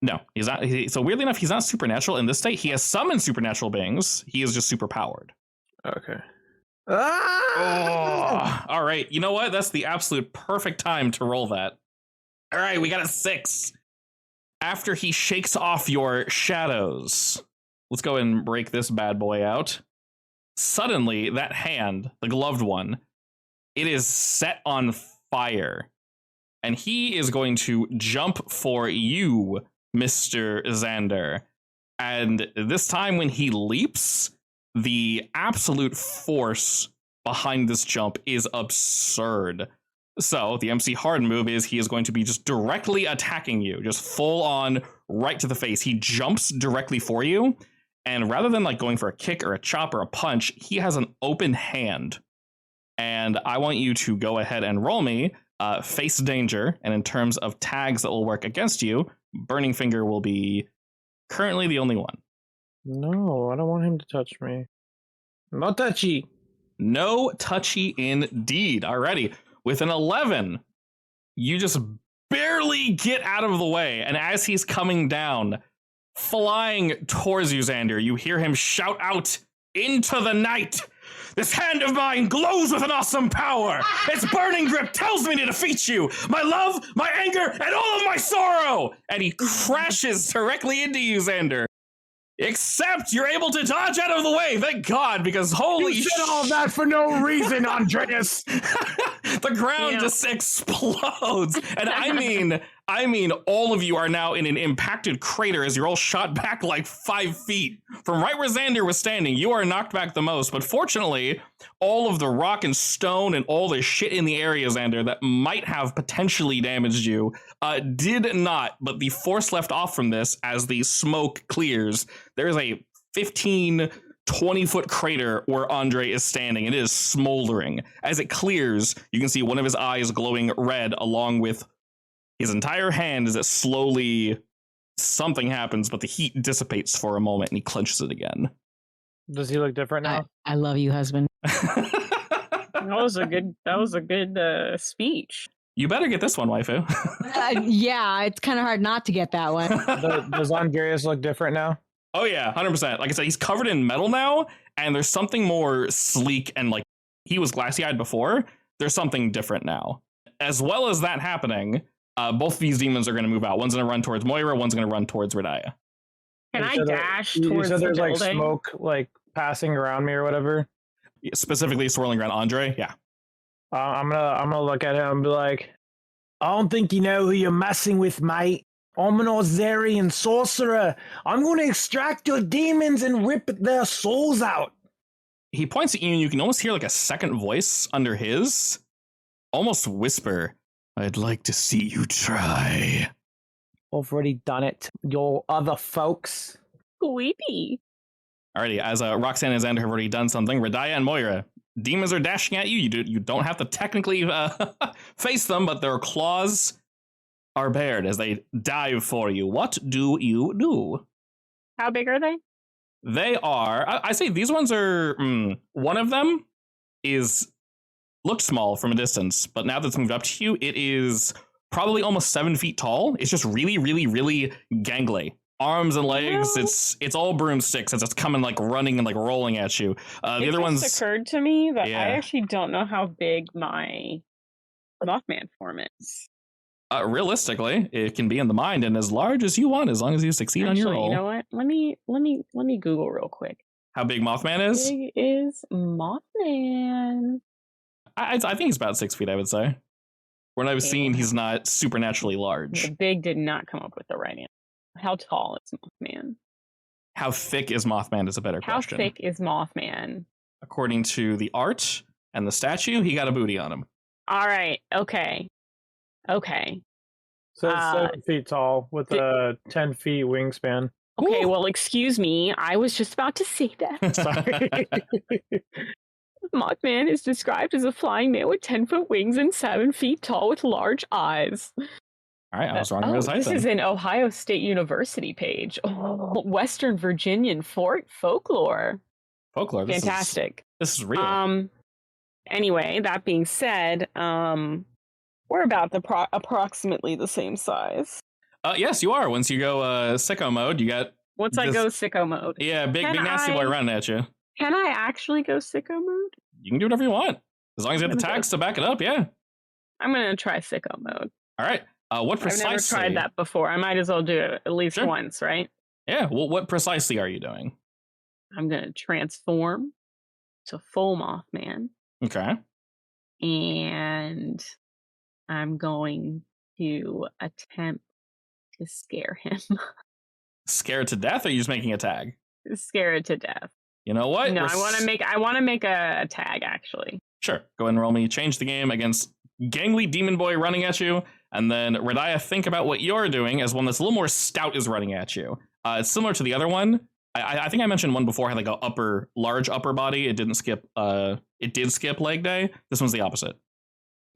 A: No, he's not. So weirdly enough, he's not supernatural in this state. He has summoned supernatural beings. He is just super powered.
C: Okay.
A: Oh, all right. You know what? That's the absolute perfect time to roll that. All right, we got a 6. After he shakes off your shadows, let's go and break this bad boy out. Suddenly, that hand, the gloved one, it is set on fire. And he is going to jump for you, Mr. Xander. And this time when he leaps, the absolute force behind this jump is absurd. So the MC hard move is he is going to be just directly attacking you, just full on right to the face. He jumps directly for you. And rather than like going for a kick or a chop or a punch, he has an open hand. And I want you to go ahead and roll me face danger. And in terms of tags that will work against you, Burning Finger will be currently the only one.
C: No, I don't want him to touch me. No touchy.
A: No touchy indeed. Alrighty. With an 11, you just barely get out of the way. And as he's coming down, flying towards you, Xander, you hear him shout out into the night. This hand of mine glows with an awesome power. Its burning grip tells me to defeat you. My love, my anger, and all of my sorrow. And he crashes directly into you, Xander. Except you're able to dodge out of the way. Thank God, because holy shit.
C: You said all that for no reason, Andreas.
A: The ground just explodes. And I mean, all of you are now in an impacted crater as you're all shot back like 5 feet. From right where Xander was standing, you are knocked back the most. But fortunately, all of the rock and stone and all the shit in the area, Xander, that might have potentially damaged you, did not. But the force left off from this as the smoke clears. There is a 20-foot crater where Andre is standing. It is smoldering. As it clears, you can see one of his eyes glowing red along with his entire hand as it slowly, something happens, but the heat dissipates for a moment and he clenches it again.
C: Does he look different now?
B: I love you, husband.
D: That was a good speech.
A: You better get this one, waifu.
B: Yeah, it's kind of hard not to get that one.
C: Does Andreas look different now?
A: Oh yeah, 100%. Like I said, he's covered in metal now, and there's something more sleek and like he was glassy-eyed before, there's something different now. As well as that happening, both these demons are going to move out. One's going to run towards Moira, one's going to run towards Radiah.
D: Can I dash
C: you
D: towards
C: said
D: the
C: there's
D: building?
C: like smoke like passing around me or whatever?
A: Specifically swirling around Andre, yeah.
C: I'm gonna look at him and be like, I don't think you know who you're messing with, mate. I'm an Ozarian sorcerer. I'm going to extract your demons and rip their souls out.
A: He points at you and you can almost hear like a second voice under his, almost whisper, I'd like to see you try.
C: I've already done it. Your other folks.
D: Sleepy.
A: Alrighty, as Roxanne and Xander have already done something, Radiah and Moira, demons are dashing at you. You don't have to technically face them, but their claws are bared as they dive for you. What do you do?
D: How big are they?
A: They are, I say these ones are, one of them looked small from a distance, but now that it's moved up to you, it is probably almost 7 feet tall. It's just really, really, really gangly. Arms and legs, it's all broomsticks as it's coming like running and like rolling at you. The other ones
D: occurred to me that I actually don't know how big my Mothman form is.
A: Realistically, it can be in the mind and as large as you want, as long as you succeed on your roll.
D: You know what? Let me Google real quick.
A: How big Mothman is?
D: How big is Mothman?
A: I think he's about 6 feet, I would say. When I've seen, he's not supernaturally large.
D: The big did not come up with the right answer. How tall is Mothman?
A: How thick is Mothman is a better question.
D: How thick is Mothman?
A: According to the art and the statue, he got a booty on him.
D: All right. Okay.
C: So it's 7 feet tall with a 10 feet wingspan.
D: Okay, well, excuse me. I was just about to say that. Sorry. Mothman is described as a flying man with 10-foot wings and 7 feet tall with large eyes.
A: All right, I was wrong about his height.
D: This is an Ohio State University page. Oh, Western Virginian folklore.
A: Folklore.
D: Fantastic.
A: This is real.
D: Anyway, that being said, we're about approximately the same size.
A: Yes, you are. Once you go sicko mode, you got.
D: Once I go sicko mode.
A: Yeah, big nasty boy running at you.
D: Can I actually go sicko mode?
A: You can do whatever you want. As long as you have the tags to back it up, yeah.
D: I'm going to try sicko mode.
A: All right. What precisely?
D: I've never tried that before. I might as well do it at least once, right?
A: Yeah. Well, what precisely are you doing?
D: I'm going to transform to full Mothman.
A: Okay.
D: And I'm going to attempt to scare him.
A: Scare it to death, or are you just making a tag?
D: Scare it to death.
A: You know what?
D: No, I want to make a tag, actually.
A: Sure. Go ahead and roll me. Change the game against gangly demon boy running at you, and then Radiah, think about what you're doing as one that's a little more stout is running at you. It's similar to the other one. I think I mentioned one before had like a large upper body. It didn't skip. It did skip leg day. This one's the opposite.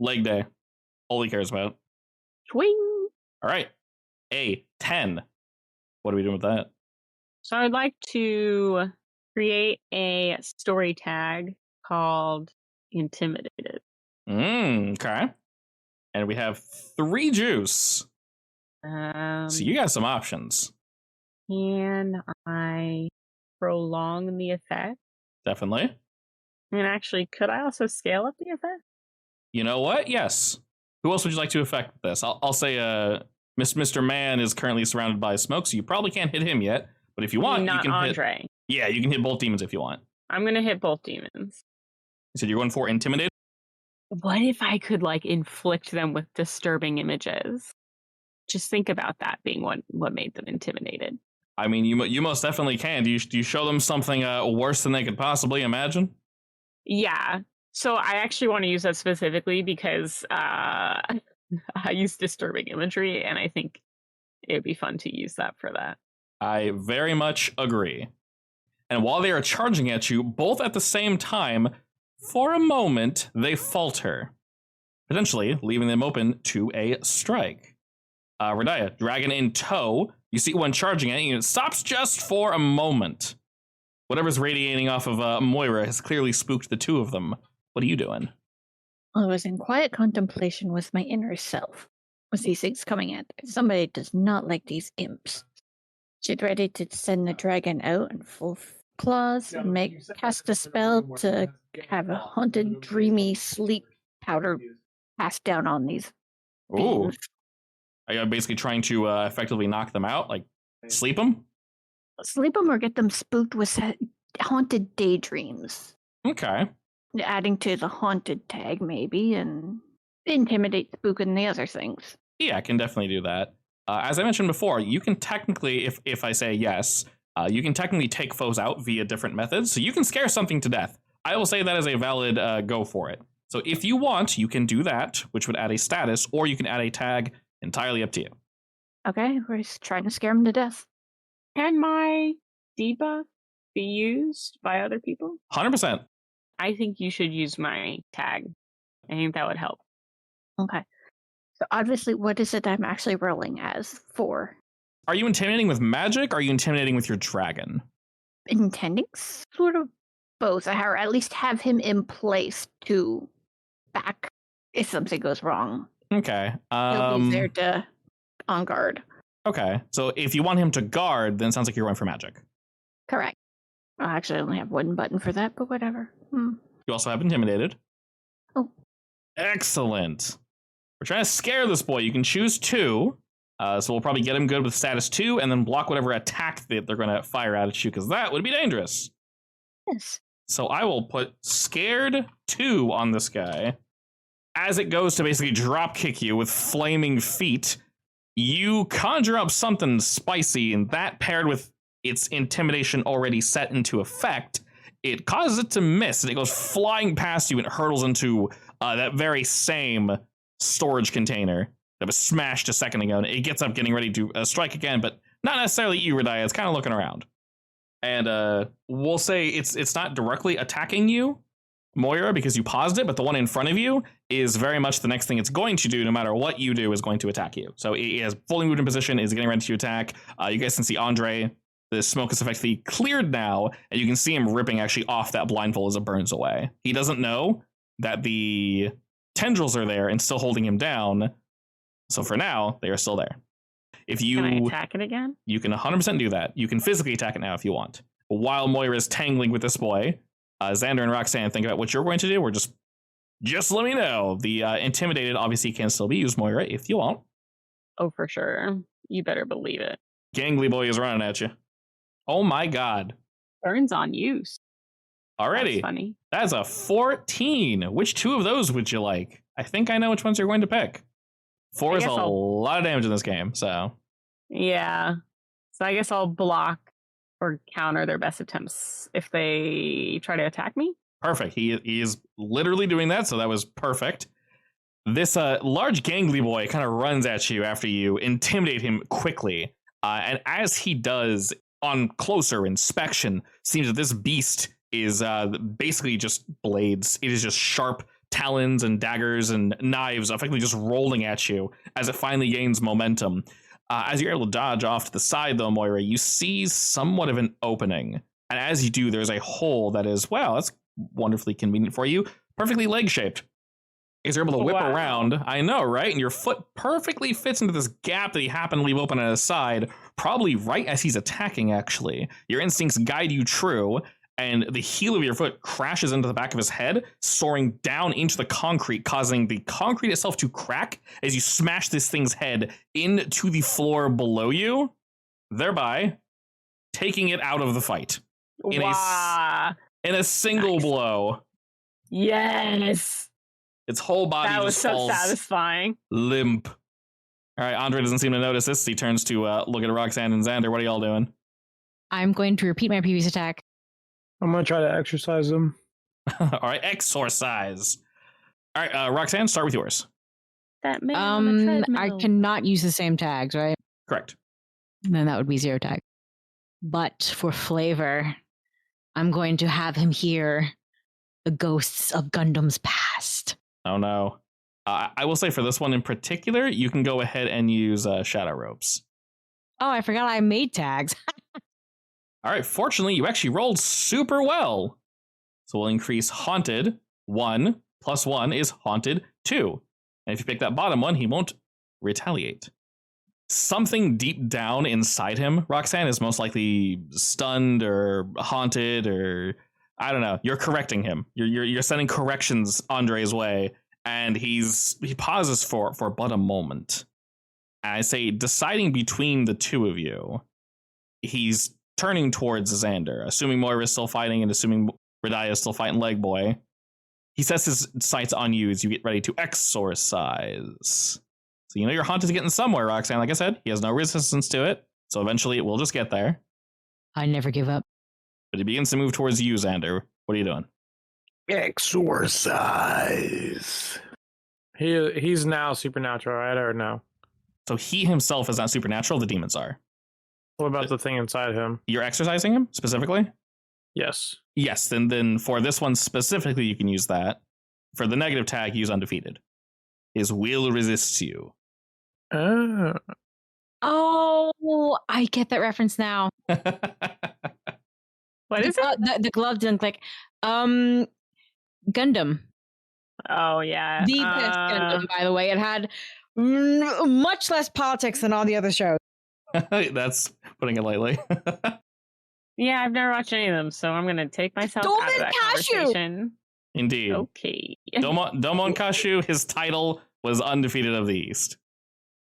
A: Leg day. All he cares about.
D: Swing.
A: All right. A 10. What are we doing with that?
D: So I'd like to create a story tag called Intimidated.
A: Okay. And we have 3 juice. So you got some options.
D: Can I prolong the effect?
A: Definitely.
D: And actually, could I also scale up the effect?
A: You know what? Yes. Who else would you like to affect this? I'll say Mr. Man is currently surrounded by smoke, so you probably can't hit him yet. But if you want,
D: not
A: you can
D: Andre.
A: hit. Yeah, you can hit both demons if you want.
D: I'm gonna hit both demons.
A: You said you're going for Intimidate?
D: What if I could inflict them with disturbing images? Just think about that being what made them intimidated.
A: I mean, you most definitely can. Do you show them something worse than they could possibly imagine?
D: Yeah. So I actually want to use that specifically because I use disturbing imagery, and I think it would be fun to use that for that.
A: I very much agree. And while they are charging at you, both at the same time, for a moment, they falter, potentially leaving them open to a strike. Radiah, dragon in tow, you see one charging at you, and it stops just for a moment. Whatever's radiating off of Moira has clearly spooked the two of them. What are you doing?
E: I was in quiet contemplation with my inner self. With these things coming at, somebody does not like these imps. She's ready to send the dragon out in full claws and cast a spell to have a haunted, dreamy sleep powder passed down on these
A: Ooh.
E: beings.
A: Are you basically trying to effectively knock them out? Like, sleep them?
E: Sleep them or get them spooked with haunted daydreams.
A: Okay.
E: Adding to the haunted tag, maybe, and intimidate, spook, and the other things.
A: Yeah, I can definitely do that. As I mentioned before, you can technically, if I say yes, you can technically take foes out via different methods. So you can scare something to death. I will say that is a valid go for it. So if you want, you can do that, which would add a status, or you can add a tag. Entirely up to you.
E: Okay, we're just trying to scare them to death.
D: Can my debuff be used by other people?
A: 100%.
D: I think you should use my tag. I think that would help.
E: Okay. So obviously, what is it I'm actually rolling as for?
A: Are you intimidating with magic, or are you intimidating with your dragon?
E: Intending sort of both, or at least have him in place to back if something goes wrong.
A: Okay.
E: He'll be there to on guard.
A: Okay. So if you want him to guard, then it sounds like you're going for magic.
E: Correct. I actually only have one button for that, but whatever.
A: You also have intimidated.
E: Oh.
A: Excellent. We're trying to scare this boy. You can choose 2. So we'll probably get him good with status 2 and then block whatever attack that they're going to fire at you, because that would be dangerous.
E: Yes.
A: So I will put scared 2 on this guy. As it goes to basically drop kick you with flaming feet, you conjure up something spicy, and that paired with its intimidation already set into effect, it causes it to miss, and it goes flying past you and hurtles into that very same storage container that was smashed a second ago. And it gets up getting ready to strike again, but not necessarily you, Radia. It's kind of looking around. And we'll say it's not directly attacking you, Moira, because you paused it, but the one in front of you is very much the next thing it's going to do, no matter what you do, is going to attack you. So it has fully moved in position, is getting ready to attack. You guys can see Andre, the smoke is effectively cleared now, and you can see him ripping actually off that blindfold as it burns away. He doesn't know that the tendrils are there and still holding him down. So for now, they are still there. If you
D: Can I attack it again?
A: You can 100% do that. You can physically attack it now if you want. While Moira is tangling with this boy, Xander and Roxanne, think about what you're going to do, or just let me know. The intimidated obviously can still be used, Moira, if you want.
D: Oh, for sure. You better believe it.
A: Gangly boy is running at you. Oh my god.
D: Burns on use.
A: Alrighty.
D: That's funny.
A: That's a 14. Which 2 of those would you like? I think I know which ones you're going to pick. 4 is a lot of damage in this game, so.
D: Yeah. So I guess I'll block or counter their best attempts if they try to attack me.
A: Perfect. He is literally doing that, so that was perfect. This large gangly boy kind of runs at you after you intimidate him quickly. And as he does, on closer inspection, seems that this beast is basically just blades. It is just sharp talons and daggers and knives effectively just rolling at you as it finally gains momentum. As you're able to dodge off to the side, though, Moira, you see somewhat of an opening. And as you do, there's a hole that is, well, that's wonderfully convenient for you, perfectly leg-shaped. As you're able to whip around, I know, right? And your foot perfectly fits into this gap that he happened to leave open at his side, probably right as he's attacking, actually. Your instincts guide you true, and the heel of your foot crashes into the back of his head, soaring down into the concrete, causing the concrete itself to crack as you smash this thing's head into the floor below you, thereby taking it out of the fight. In a single blow.
D: Yes.
A: Its whole body
D: that was
A: just
D: so
A: falls
D: satisfying.
A: limp. All right, Andre doesn't seem to notice this. He turns to look at Roxanne and Xander. What are y'all doing?
B: I'm going to repeat my previous attack.
C: I'm going to try to exercise them.
A: All right, exorcise. All right, Roxanne, start with yours.
D: That man on the treadmill.
B: I cannot use the same tags, right?
A: Correct.
B: And then that would be 0 tag. But for flavor, I'm going to have him hear the ghosts of Gundam's past.
A: Oh no. I will say for this one in particular, you can go ahead and use shadow ropes.
B: Oh, I forgot I made tags.
A: All right, fortunately, you actually rolled super well. So we'll increase haunted 1 plus 1 is haunted 2. And if you pick that bottom one, he won't retaliate. something deep down inside him, Roxanne, is most likely stunned or haunted, or I don't know. You're correcting him. You're sending corrections Andre's way, and he pauses for but a moment. And I say, deciding between the two of you, he's turning towards Xander, assuming Moira is still fighting and assuming Radia is still fighting Leg Boy. He sets his sights on you as you get ready to exorcise. So you know your haunt is getting somewhere, Roxanne. Like I said, he has no resistance to it, so eventually it will just get there.
B: I never give up.
A: But he begins to move towards you, Xander. What are you doing?
C: Exorcise. He's now supernatural, right? Or no?
A: So he himself is not supernatural, the demons are.
C: What about the thing inside him?
A: You're exorcising him, specifically?
C: Yes.
A: Yes, then for this one specifically, you can use that. For the negative tag, use undefeated. His will resists you.
B: Oh, I get that reference now.
D: What is it?
B: The glove didn't click. Gundam.
D: Oh, yeah.
B: The best Gundam, by the way. It had much less politics than all the other shows.
A: That's putting it lightly.
D: Yeah, I've never watched any of them, so I'm going to take myself out of that conversation.
A: Indeed.
D: Okay.
A: Domon Kashu, his title was Undefeated of the East.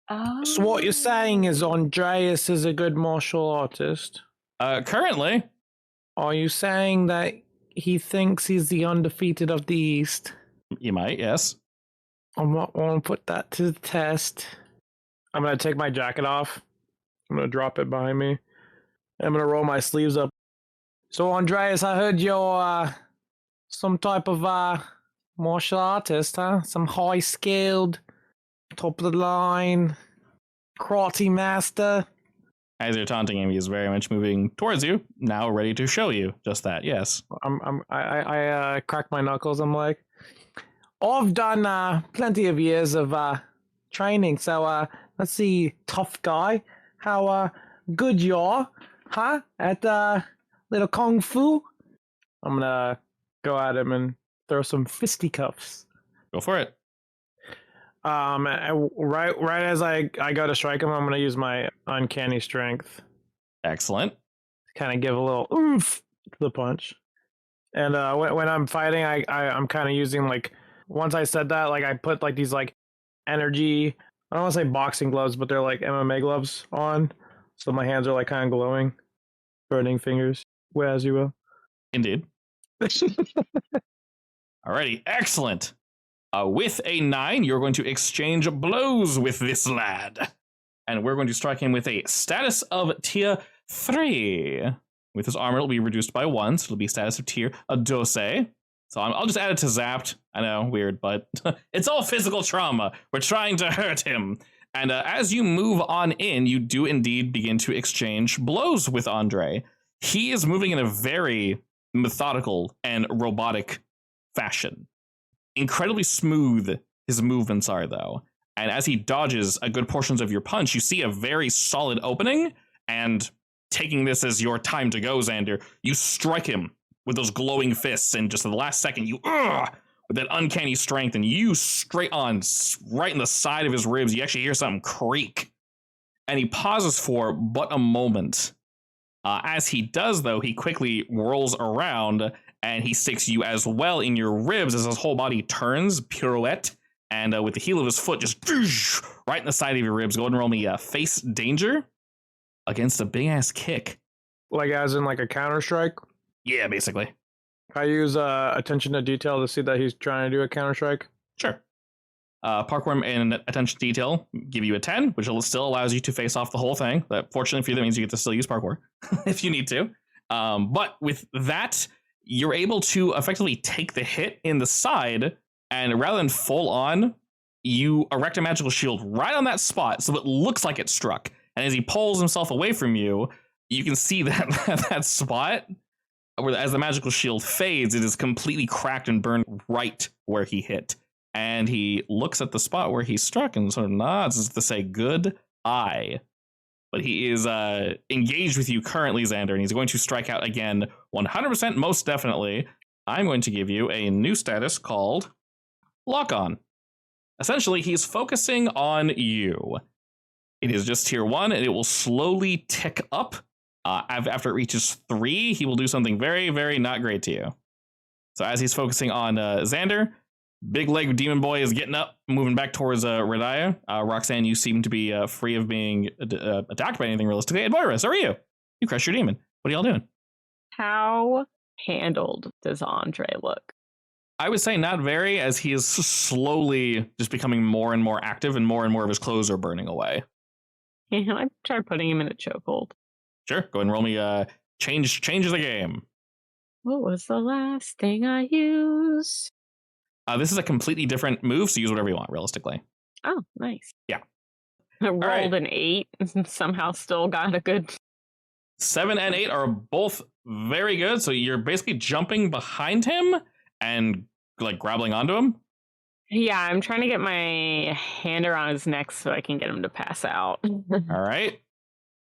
D: Oh.
C: So what you're saying is Andreas is a good martial artist?
A: Currently.
C: Are you saying that he thinks he's the undefeated of the East?
A: You might, yes.
C: I might want to put that to the test. I'm going to take my jacket off. I'm going to drop it behind me. I'm going to roll my sleeves up. So, Andreas, I heard you're some type of martial artist, huh? Some high-skilled, top-of-the-line, karate master.
A: As you're taunting him, he is very much moving towards you, now ready to show you just that, yes.
C: I crack my knuckles. I'm like, I've done plenty of years of training, so let's see, tough guy, how good you are, huh? At little kung fu. I'm gonna go at him and throw some fisticuffs.
A: Go for it.
C: Right as I go to strike him, I'm gonna use my uncanny strength.
A: Excellent.
C: Kind of give a little oomph to the punch. And when I'm fighting, I'm kind of using, like, once I said that, like, I put like these like energy, I don't want to say boxing gloves, but they're like MMA gloves on, so my hands are like kind of glowing, burning fingers, as you will.
A: Indeed. Alrighty, excellent. With a 9, you're going to exchange blows with this lad. And we're going to strike him with a status of tier 3. With his armor, it'll be reduced by 1, so it'll be status of tier 2. So I'll just add it to zapped. I know, weird, but it's all physical trauma. We're trying to hurt him. And as you move on in, you do indeed begin to exchange blows with Andre. He is moving in a very methodical and robotic fashion. Incredibly smooth his movements are, though. And as he dodges a good portions of your punch, you see a very solid opening. And taking this as your time to go, Xander, you strike him with those glowing fists. And just at the last second, you, with that uncanny strength, and you straight on, right in the side of his ribs, you actually hear something creak. And he pauses for but a moment. As he does, though, he quickly whirls around and he sticks you as well in your ribs as his whole body turns, pirouette, and with the heel of his foot just right in the side of your ribs. Go ahead and roll me face danger against a big-ass kick.
C: Like as in like a counter-strike?
A: Yeah, basically.
C: I use attention to detail to see that he's trying to do a counter-strike?
A: Sure. Parkour and attention to detail give you a 10, which still allows you to face off the whole thing. But fortunately for you, that means you get to still use parkour if you need to. But with that, you're able to effectively take the hit in the side, and rather than full on, you erect a magical shield right on that spot so it looks like it struck. And as he pulls himself away from you, you can see that that spot, where as the magical shield fades, it is completely cracked and burned right where he hit. And he looks at the spot where he struck and sort of nods as if to say, good eye. But he is engaged with you currently, Xander, and he's going to strike out again 100% most definitely. I'm going to give you a new status called Lock On. Essentially, he's focusing on you. It is just tier 1, and it will slowly tick up. After it reaches 3, he will do something very, very not great to you. So as he's focusing on Xander, Big Leg Demon Boy is getting up, moving back towards Radaya. Roxanne, you seem to be free of being attacked by anything realistically. And Moira, so are you. You crushed your demon. What are y'all doing?
D: How handled does Andre look?
A: I would say not very, as he is slowly just becoming more and more active, and more of his clothes are burning away.
D: Yeah, I tried putting him in a chokehold.
A: Sure, go ahead and roll me change the game.
D: What was the last thing I used?
A: This is a completely different move, so use whatever you want, realistically.
D: Oh, nice.
A: Yeah.
D: I rolled
A: right.
D: an 8 and somehow still got a good...
A: 7 and 8 are both very good, so you're basically jumping behind him and like grappling onto him.
D: Yeah, I'm trying to get my hand around his neck so I can get him to pass out.
A: All right.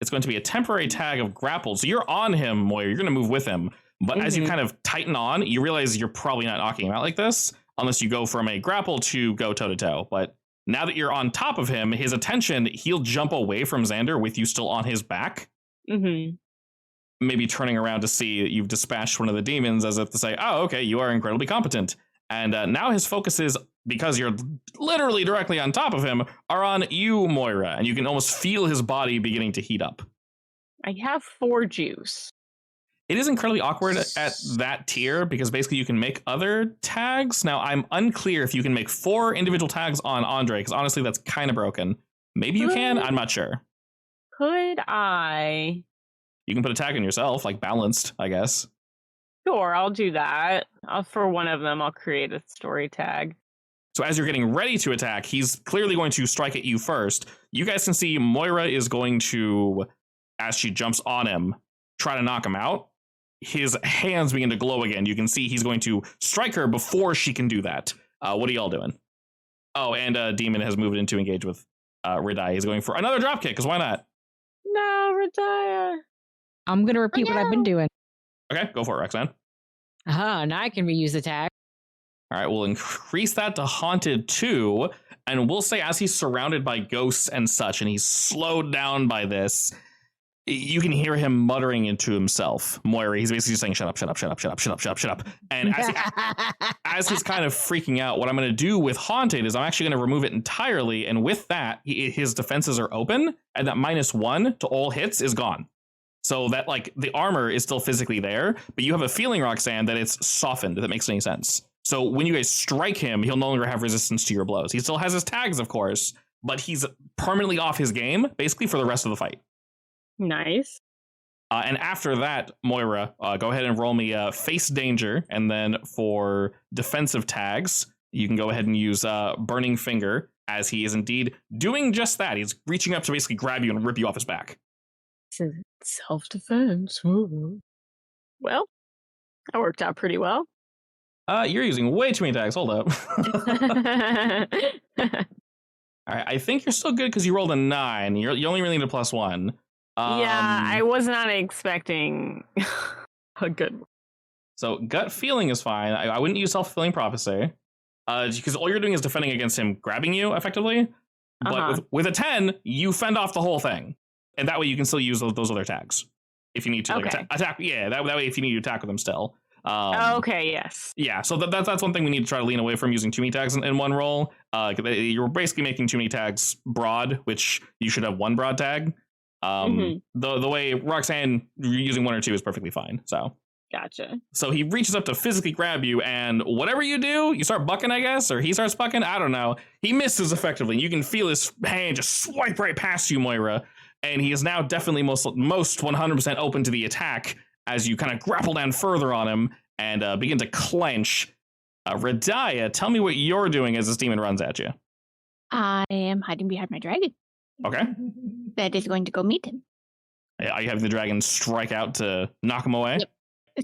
A: It's going to be a temporary tag of grapple. So you're on him, Moira. You're going to move with him. But as you kind of tighten on, you realize you're probably not knocking him out like this unless you go from a grapple to go toe-to-toe. But now that you're on top of him, his attention, he'll jump away from Xander with you still on his back. Maybe turning around to see you've dispatched one of the demons as if to say, oh, okay, you are incredibly competent. And now his focus is, because you're literally directly on top of him, are on you, Moira. And you can almost feel his body beginning to heat up.
D: I have 4 juice.
A: It is incredibly awkward at that tier because basically you can make other tags. Now, I'm unclear if you can make 4 individual tags on Andre, because honestly, that's kind of broken. Maybe you can. I'm not sure.
D: Could I?
A: You can put a tag on yourself, like balanced, I guess.
D: Sure, I'll do that. For one of them, I'll create a story tag.
A: So as you're getting ready to attack, he's clearly going to strike at you first. You guys can see Moira is going to, as she jumps on him, try to knock him out. His hands begin to glow again. You can see he's going to strike her before she can do that. What are y'all doing? Oh, and Demon has moved in to engage with Radaya. He's going for another dropkick, because why not?
D: No, Radaya.
B: I'm going to repeat what I've been doing.
A: Okay, go for it, Roxanne.
B: Aha, now I can reuse the tag.
A: All right, we'll increase that to Haunted 2, and we'll say as he's surrounded by ghosts and such, and he's slowed down by this, you can hear him muttering into himself. Moira, he's basically saying, shut up, shut up, shut up, shut up, shut up, shut up, shut up. And as he's kind of freaking out, what I'm going to do with Haunted is I'm actually going to remove it entirely, and with that, his defenses are open, and that -1 to all hits is gone. So that, like, the armor is still physically there, but you have a feeling, Roxanne, that it's softened, if that makes any sense. So when you guys strike him, he'll no longer have resistance to your blows. He still has his tags, of course, but he's permanently off his game, basically for the rest of the fight.
D: Nice.
A: And after that, Moira, go ahead and roll me Face Danger, and then for defensive tags, you can go ahead and use Burning Finger, as he is indeed doing just that. He's reaching up to basically grab you and rip you off his back.
D: Self-defense. Well, that worked out pretty well.
A: You're using way too many tags. Hold up. All right, I think you're still good because you rolled a 9. You only really need a +1.
D: Yeah, I was not expecting a good one.
A: So gut feeling is fine. I wouldn't use self-fulfilling prophecy because all you're doing is defending against him grabbing you effectively. But with a 10, you fend off the whole thing. And that way you can still use those other tags if you need to attack. Yeah, that way if you need to attack with them still.
D: Okay, yes.
A: Yeah, so that's one thing we need to try to lean away from, using too many tags in one roll. You're basically making too many tags broad, which you should have one broad tag. The way Roxanne using 1 or 2 is perfectly fine. So
D: gotcha.
A: So he reaches up to physically grab you, and whatever you do, you start bucking, I guess, or he starts bucking. I don't know. He misses effectively. You can feel his hand just swipe right past you, Moira, and he is now definitely most 100% open to the attack as you kind of grapple down further on him and begin to clench. Radaya, tell me what you're doing as this demon runs at you.
E: I am hiding behind my dragon.
A: Okay.
E: That is going to go meet him.
A: Are you having the dragon strike out to knock him away?
E: Yep.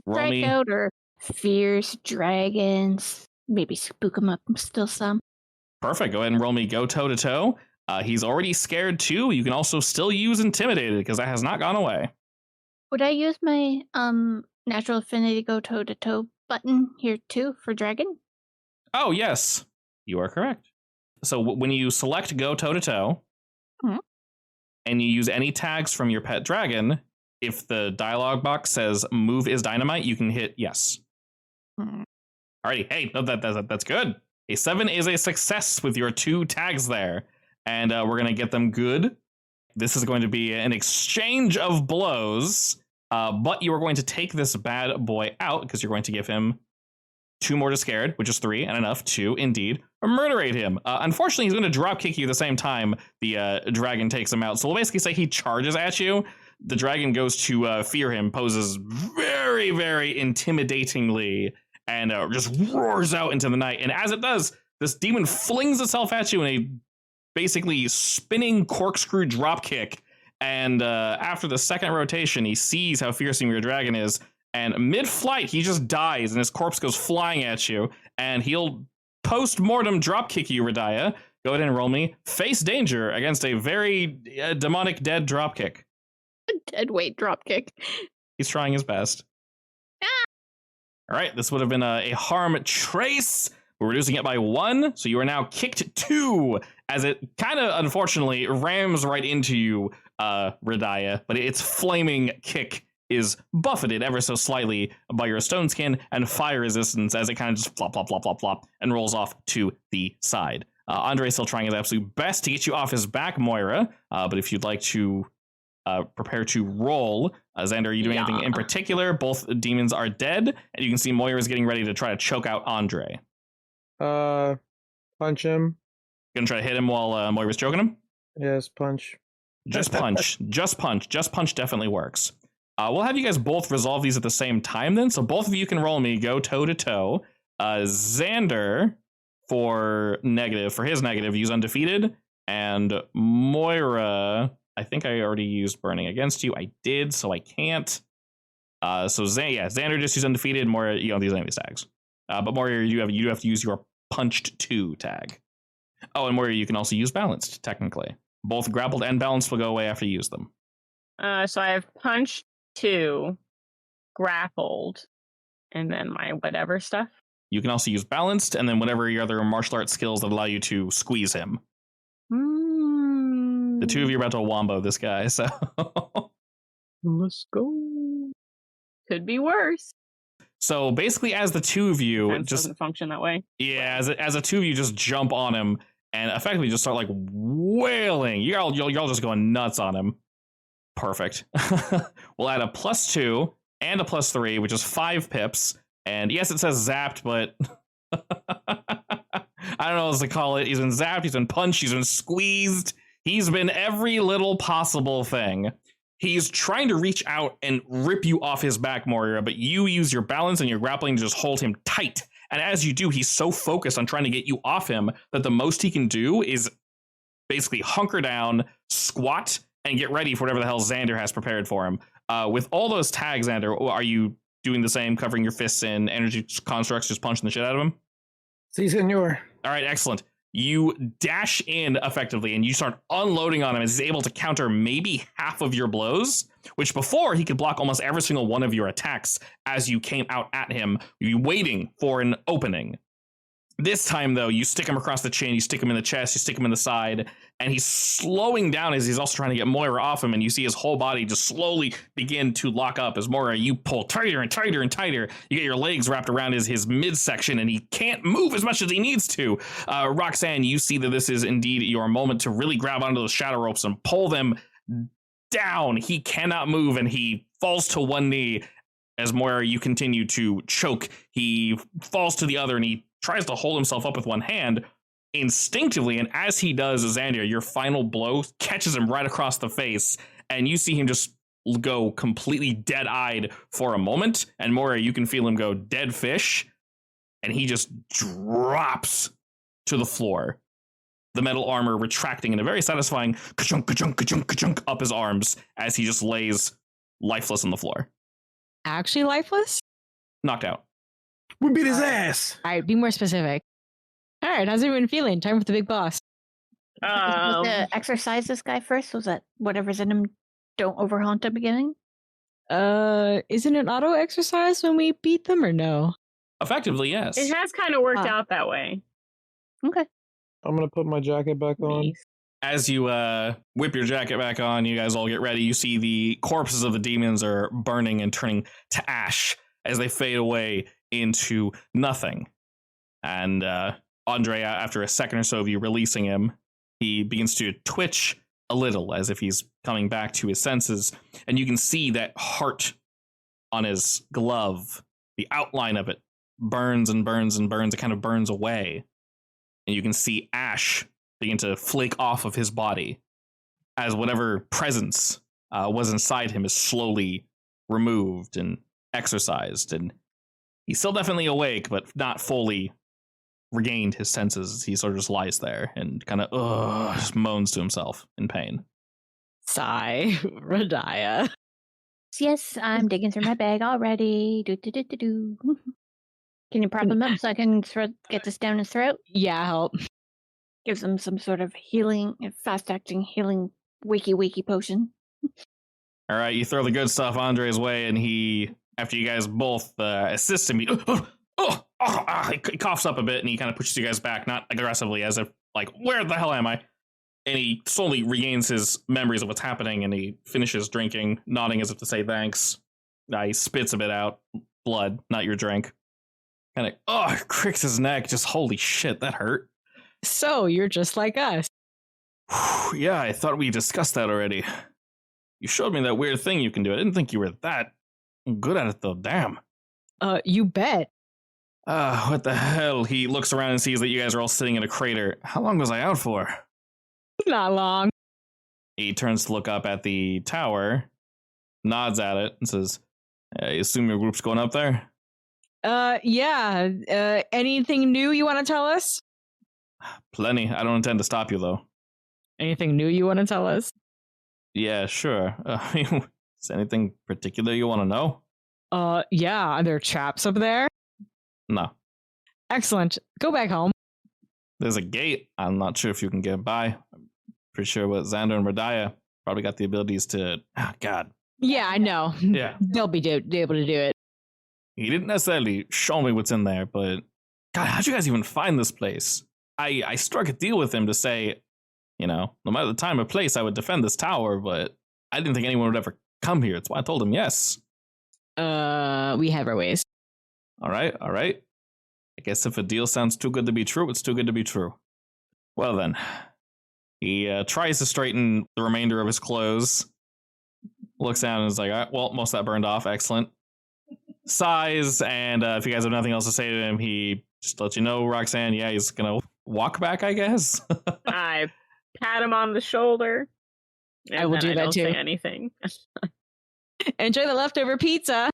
E: Strike out or fierce dragons. Maybe spook him up still some.
A: Perfect. Go ahead and roll me go toe-to-toe. He's already scared too. You can also still use intimidated because that has not gone away.
E: Would I use my natural affinity go toe-to-toe button here too for dragon?
A: Oh, yes. You are correct. So when you select go toe-to-toe, and you use any tags from your pet dragon, if the dialogue box says move is dynamite, you can hit yes. Alrighty, hey, no, that's good. A 7 is a success with your 2 tags there. And we're going to get them good. This is going to be an exchange of blows, but you are going to take this bad boy out because you're going to give him 2 more to scared, which is 3, and enough to indeed murderate him. Unfortunately, he's going to drop kick you the same time the dragon takes him out. So we'll basically say he charges at you. The dragon goes to fear him, poses very, very intimidatingly, and just roars out into the night. And as it does, this demon flings itself at you in a basically spinning corkscrew drop kick. And after the second rotation, he sees how fearsome your dragon is. And mid-flight, he just dies, and his corpse goes flying at you. And he'll post-mortem drop kick you, Radiah. Go ahead and roll me face danger against a very demonic dead drop kick.
E: A dead weight drop kick.
A: He's trying his best. All right, this would have been a harm trace. We're reducing it by 1, so you are now kicked 2, as it kind of, unfortunately, rams right into you, Radiah, but its flaming kick is buffeted ever so slightly by your stone skin and fire resistance as it kind of just flop, flop, flop, flop, flop, and rolls off to the side. Andre's still trying his absolute best to get you off his back, Moira, but if you'd like to prepare to roll, Xander, are you doing anything in particular? Both demons are dead, and you can see Moira is getting ready to try to choke out Andre.
C: Punch him.
A: Gonna try to hit him while Moira's choking him?
C: Yes, punch.
A: Just punch. Just punch. Just punch definitely works. We'll have you guys both resolve these at the same time then, so both of you can roll me, go toe to toe. Xander, for his negative, use undefeated, and Moira, I think I already used burning against you. I did, so I can't. So Xander just use undefeated. Moira, you don't use any of these tags. But Moira, you have to use your punched 2 tag. Oh, and Moira, you can also use balanced, technically. Both grappled and balanced will go away after you use them.
D: So I have punched 2, grappled, and then my whatever stuff.
A: You can also use balanced, and then whatever your other martial arts skills that allow you to squeeze him. The 2 of you are about to wombo this guy, so...
C: Let's go.
D: Could be worse.
A: So basically, as the 2 of you
D: Defense doesn't function that way.
A: Yeah, as the 2 of you just jump on him and effectively just start like wailing. Y'all just going nuts on him. Perfect. We'll add a +2 and a +3, which is 5 pips. And yes, it says zapped, but I don't know what else to call it. He's been zapped, he's been punched, he's been squeezed. He's been every little possible thing. He's trying to reach out and rip you off his back, Moira, but you use your balance and your grappling to just hold him tight. And as you do, he's so focused on trying to get you off him that the most he can do is basically hunker down, squat, and get ready for whatever the hell Xander has prepared for him. With all those tags, Xander, are you doing the same, covering your fists in energy constructs, just punching the shit out of him?
C: Si, senor.
A: All right, excellent. You dash in effectively and you start unloading on him as he's able to counter maybe half of your blows, which before he could block almost every single one of your attacks as you came out at him, you waiting for an opening. This time, though, you stick him across the chin, you stick him in the chest, you stick him in the side, and he's slowing down as he's also trying to get Moira off him, and you see his whole body just slowly begin to lock up as Moira, you pull tighter and tighter and tighter. You get your legs wrapped around his midsection, and he can't move as much as he needs to. Roxanne, you see that this is indeed your moment to really grab onto those shadow ropes and pull them down. He cannot move, and he falls to one knee. As Moira, you continue to choke. He falls to the other, and he tries to hold himself up with one hand instinctively, and as he does, Xander, your final blow catches him right across the face, and you see him just go completely dead-eyed for a moment, and Moira, you can feel him go dead fish, and he just drops to the floor, the metal armor retracting in a very satisfying ka-chunk, ka-chunk, ka-chunk, ka-chunk up his arms as he just lays lifeless on the floor.
B: Actually lifeless?
A: Knocked out.
C: We beat his ass.
B: All right, be more specific. All right, how's everyone feeling? Time for the big boss.
E: Was to exercise this guy first? Was that whatever's in him don't overhaunt at the beginning?
B: Isn't it auto exercise when we beat them or no?
A: Effectively, yes.
D: It has kind of worked out that way.
E: Okay.
C: I'm gonna put my jacket back on.
D: Nice.
A: as you whip your jacket back on, you guys all get ready. You see the corpses of the demons are burning and turning to ash as they fade away into nothing. And Andre, after a second or so of you releasing him, he begins to twitch a little as if he's coming back to his senses. And you can see that heart on his glove, the outline of it burns and burns and burns. It kind of burns away. And you can see ash begin to flake off of his body as whatever presence was inside him is slowly removed and exorcised. And he's still definitely awake, but not fully regained his senses. He sort of just lies there and kind of just moans to himself in pain.
B: Sigh, Radiah.
E: Yes, I'm digging through my bag already. Do. Can you prop him up so I can get this down his throat?
B: Yeah, help.
E: Gives him some sort of healing, fast-acting healing wiki potion.
A: All right, you throw the good stuff Andre's way, and he, after you guys both assist him, he coughs up a bit, and he kind of pushes you guys back, not aggressively, as if, like, where the hell am I? And he slowly regains his memories of what's happening, and he finishes drinking, nodding as if to say thanks. He spits a bit out, blood, not your drink. Kind of, cricks his neck, just holy shit, that hurt.
B: So, you're just like us.
A: Yeah, I thought we discussed that already. You showed me that weird thing you can do. I didn't think you were that good at it, though. Damn.
B: You bet.
A: What the hell? He looks around and sees that you guys are all sitting in a crater. How long was I out for?
B: Not long.
A: He turns to look up at the tower, nods at it, and says, I assume your group's going up there?
B: Yeah. Anything new you want to tell us?
A: Plenty. I don't intend to stop you, though.
B: Anything new you want to tell us?
A: Yeah, sure. Is anything particular you want to know?
B: Yeah. Are there traps up there?
A: No.
B: Excellent. Go back home.
A: There's a gate. I'm not sure if you can get by. I'm pretty sure what Xander and Radiah probably got the abilities to... Oh, God.
B: Yeah, I know.
A: Yeah.
B: They'll be able to do it.
A: He didn't necessarily show me what's in there, but... God, how'd you guys even find this place? I struck a deal with him to say, no matter the time or place, I would defend this tower, but I didn't think anyone would ever come here. That's why I told him yes.
B: We have our ways.
A: All right. I guess if a deal sounds too good to be true, it's too good to be true. Well then, he tries to straighten the remainder of his clothes, looks down and is like, all right, well, most of that burned off. Excellent. Sighs, and if you guys have nothing else to say to him, he just lets you know, Roxanne, yeah, he's going to walk back, I guess.
D: I pat him on the shoulder.
B: I will do that too.
D: Say anything.
B: Enjoy the leftover pizza.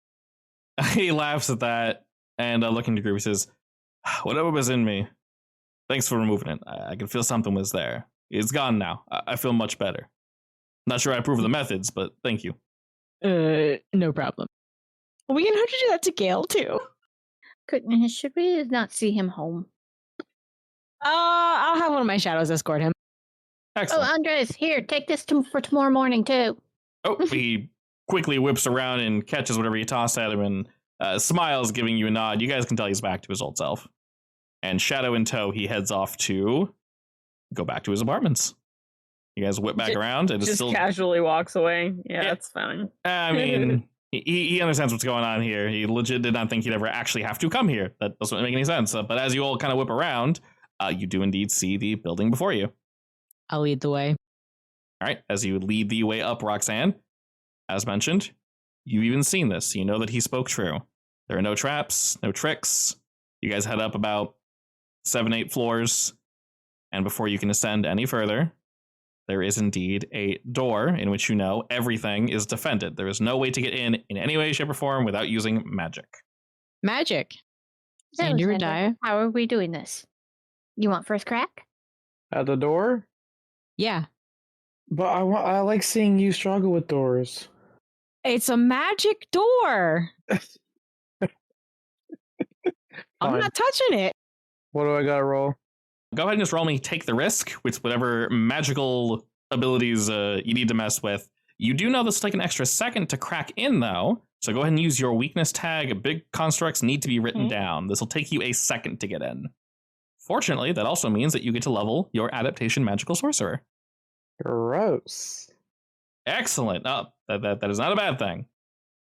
A: He laughs at that and looking to group, he says, whatever was in me, thanks for removing it. I can feel something was there. It's gone now. I feel much better. Not sure I approve of the methods, but thank you.
B: No problem. We can have to do that to Gale too.
E: Should we not see him home?
B: I'll have one of my shadows escort him.
A: Excellent.
E: Oh, Andres, here, take this for tomorrow morning too.
A: Oh, he quickly whips around and catches whatever you toss at him and smiles, giving you a nod. You guys can tell he's back to his old self. And shadow in tow, he heads off to go back to his apartments. You guys whip back around and
D: just
A: still
D: casually walks away. Yeah, that's fine.
A: I mean, he understands what's going on here. He legit did not think he'd ever actually have to come here. That doesn't make any sense. But as you all kind of whip around, you do indeed see the building before you.
B: I'll lead the way.
A: All right, as you lead the way up, Roxanne, as mentioned, you've even seen this. You know that he spoke true. There are no traps, no tricks. You guys head up about 7-8 floors, and before you can ascend any further, there is indeed a door in which everything is defended. There is no way to get in any way, shape, or form without using magic.
B: Magic.
E: So,
B: And you
E: Xander, how are we doing this? You want first crack?
C: At the door?
B: Yeah.
C: But I like seeing you struggle with doors.
B: It's a magic door. I'm
C: Fine.
B: not touching it.
C: What do I gotta roll?
A: Go ahead and just roll me Take the Risk with whatever magical abilities you need to mess with. You do know this will take an extra second to crack in, though. So go ahead and use your weakness tag. Big constructs need to be written down. This will take you a second to get in. Fortunately, that also means that you get to level your adaptation magical sorcerer.
C: Gross.
A: Excellent. Oh, that is not a bad thing.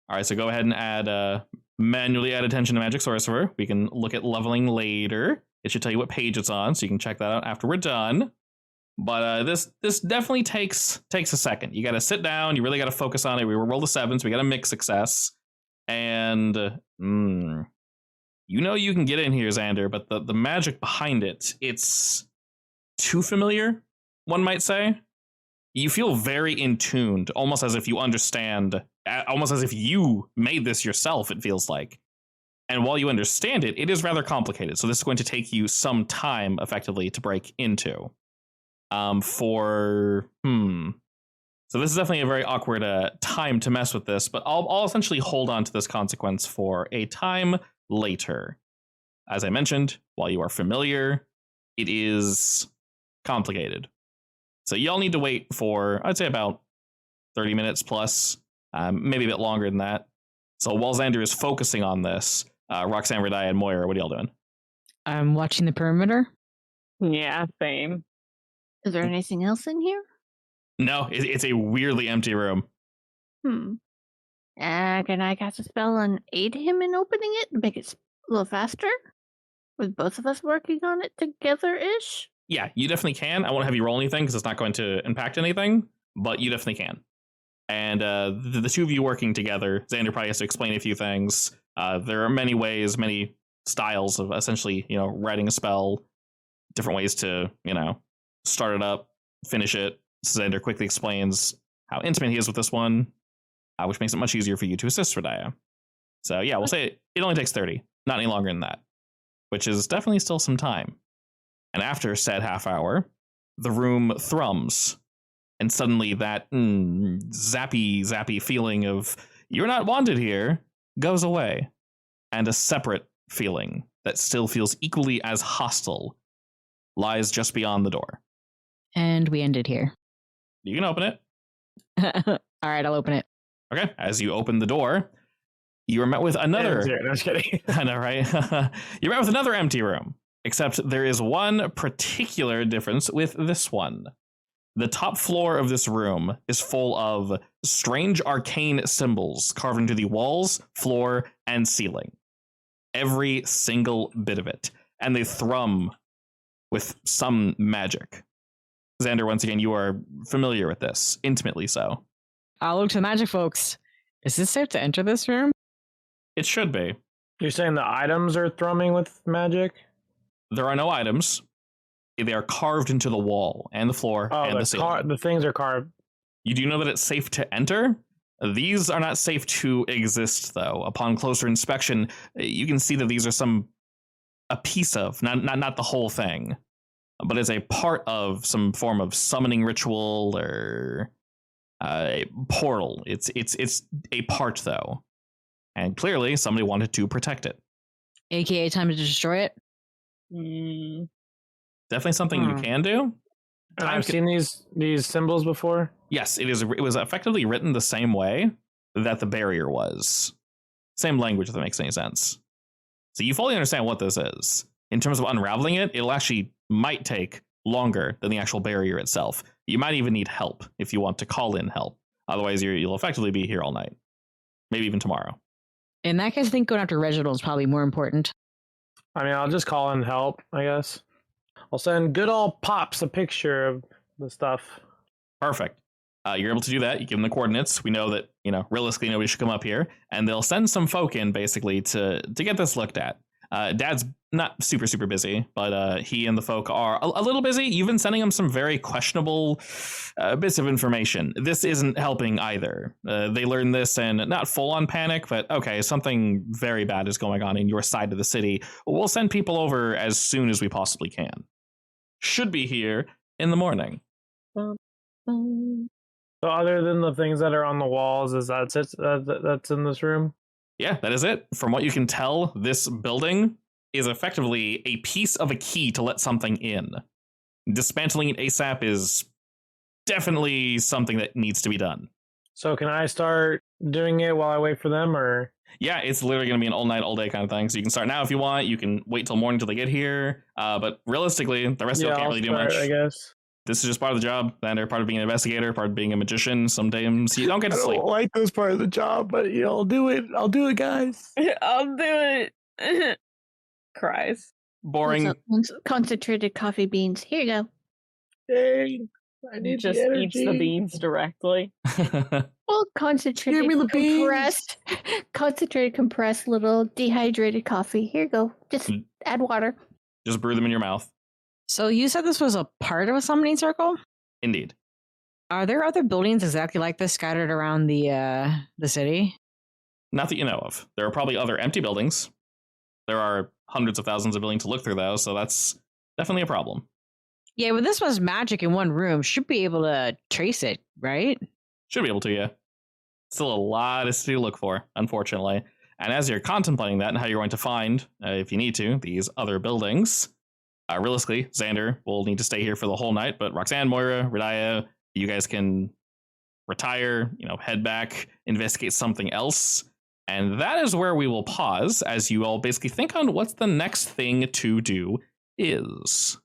A: All right, so go ahead and manually add attention to Magic Sorcerer. We can look at leveling later. It should tell you what page it's on, so you can check that out after we're done. But this definitely takes a second. You got to sit down. You really got to focus on it. We roll the 7s. We got a mixed success. And you know you can get in here, Xander, but the magic behind it's too familiar, one might say. You feel very in tuned, almost as if you understand, almost as if you made this yourself, it feels like. And while you understand it, it is rather complicated. So this is going to take you some time, effectively, to break into. So this is definitely a very awkward time to mess with this, but I'll essentially hold on to this consequence for a time later. As I mentioned, while you are familiar, it is complicated. So y'all need to wait for, I'd say, about 30 minutes plus, maybe a bit longer than that. So while Xander is focusing on this, Roxanne, Radaya, and Moira, what are y'all doing?
B: I'm watching the perimeter.
D: Yeah, same.
E: Is there anything else in here?
A: No, it's a weirdly empty room.
E: Can I cast a spell and aid him in opening it? Make it a little faster? With both of us working on it together-ish?
A: Yeah, you definitely can. I won't have you roll anything because it's not going to impact anything, but you definitely can. And the two of you working together, Xander probably has to explain a few things. There are many ways, many styles of essentially, writing a spell, different ways to, start it up, finish it. Xander quickly explains how intimate he is with this one, which makes it much easier for you to assist Radaya. So yeah, we'll say it only takes 30, not any longer than that, which is definitely still some time. And after said half hour, the room thrums, and suddenly that zappy feeling of you're not wanted here goes away, and a separate feeling that still feels equally as hostile lies just beyond the door.
B: And we ended here.
A: You can open it.
B: All right, I'll open it.
A: Okay, as you open the door, you are met with another...
C: No, just kidding.
A: I know, right? You're met with another empty room. Except there is one particular difference with this one. The top floor of this room is full of strange arcane symbols carved into the walls, floor, and ceiling. Every single bit of it. And they thrum with some magic. Xander, once again, you are familiar with this, intimately so.
B: I'll look to the magic folks. Is this safe to enter this room?
A: It should be.
C: You're saying the items are thrumming with magic?
A: There are no items. They are carved into the wall and the floor and the ceiling.
C: The things are carved.
A: You do know that it's safe to enter? These are not safe to exist, though. Upon closer inspection, you can see that these are a piece of, not the whole thing, but as a part of some form of summoning ritual or a portal. It's a part, though. And clearly, somebody wanted to protect it.
B: AKA time to destroy it?
A: Definitely something you can do.
C: I've seen these symbols before.
A: Yes, it was effectively written the same way that the barrier was. Same language, if that makes any sense. So you fully understand what this is. In terms of unraveling it, it'll actually might take longer than the actual barrier itself. You might even need help if you want to call in help. Otherwise, you'll effectively be here all night. Maybe even tomorrow.
B: In that case, I think going after Reginald is probably more important.
C: I mean, I'll just call in help, I guess. I'll send good old Pops a picture of the stuff.
A: Perfect. You're able to do that. You give them the coordinates. We know that, realistically nobody should come up here. And they'll send some folk in, basically, to get this looked at. Dad's not super, super busy, but he and the folk are a little busy. You've been sending them some very questionable bits of information. This isn't helping either. They learn this and not full on panic, but okay, something very bad is going on in your side of the city. We'll send people over as soon as we possibly can. Should be here in the morning.
C: So other than the things that are on the walls, is that it that's in this room?
A: Yeah, that is it. From what you can tell, this building is effectively a piece of a key to let something in. Dismantling it ASAP is definitely something that needs to be done.
C: So can I start doing it while I wait for them, or?
A: Yeah, it's literally going to be an all night, all day kind of thing. So you can start now if you want. You can wait till morning till they get here. But realistically, the rest of you can't really do much.
C: I guess.
A: this is just part of the job. And they're part of being an investigator, part of being a magician. Sometimes you don't get to
C: I
A: sleep.
C: don't like this part of the job, but I'll do it. I'll do it, guys.
D: I'll do it. Cries.
A: Boring.
E: Concentrated coffee beans. Here you go.
C: Dang, I need
D: Just
C: the energy.
D: eats the beans directly.
E: Well, concentrated,
C: Give me the beans.
E: compressed, concentrated, compressed, little dehydrated coffee. Here you go. Just add water.
A: Just brew them in your mouth.
B: So you said this was a part of a summoning circle?
A: Indeed.
B: Are there other buildings exactly like this scattered around the city?
A: Not that you know of. There are probably other empty buildings. There are hundreds of thousands of buildings to look through, though, so that's definitely a problem.
B: Yeah, but this was magic in one room. Should be able to trace it, right?
A: Should be able to, yeah. Still a lot to look for, unfortunately. And as you're contemplating that and how you're going to find, if you need to, these other buildings, realistically, Xander will need to stay here for the whole night, but Roxanne, Moira, Radaya, you guys can retire, head back, investigate something else. And that is where we will pause as you all basically think on what's the next thing to do is.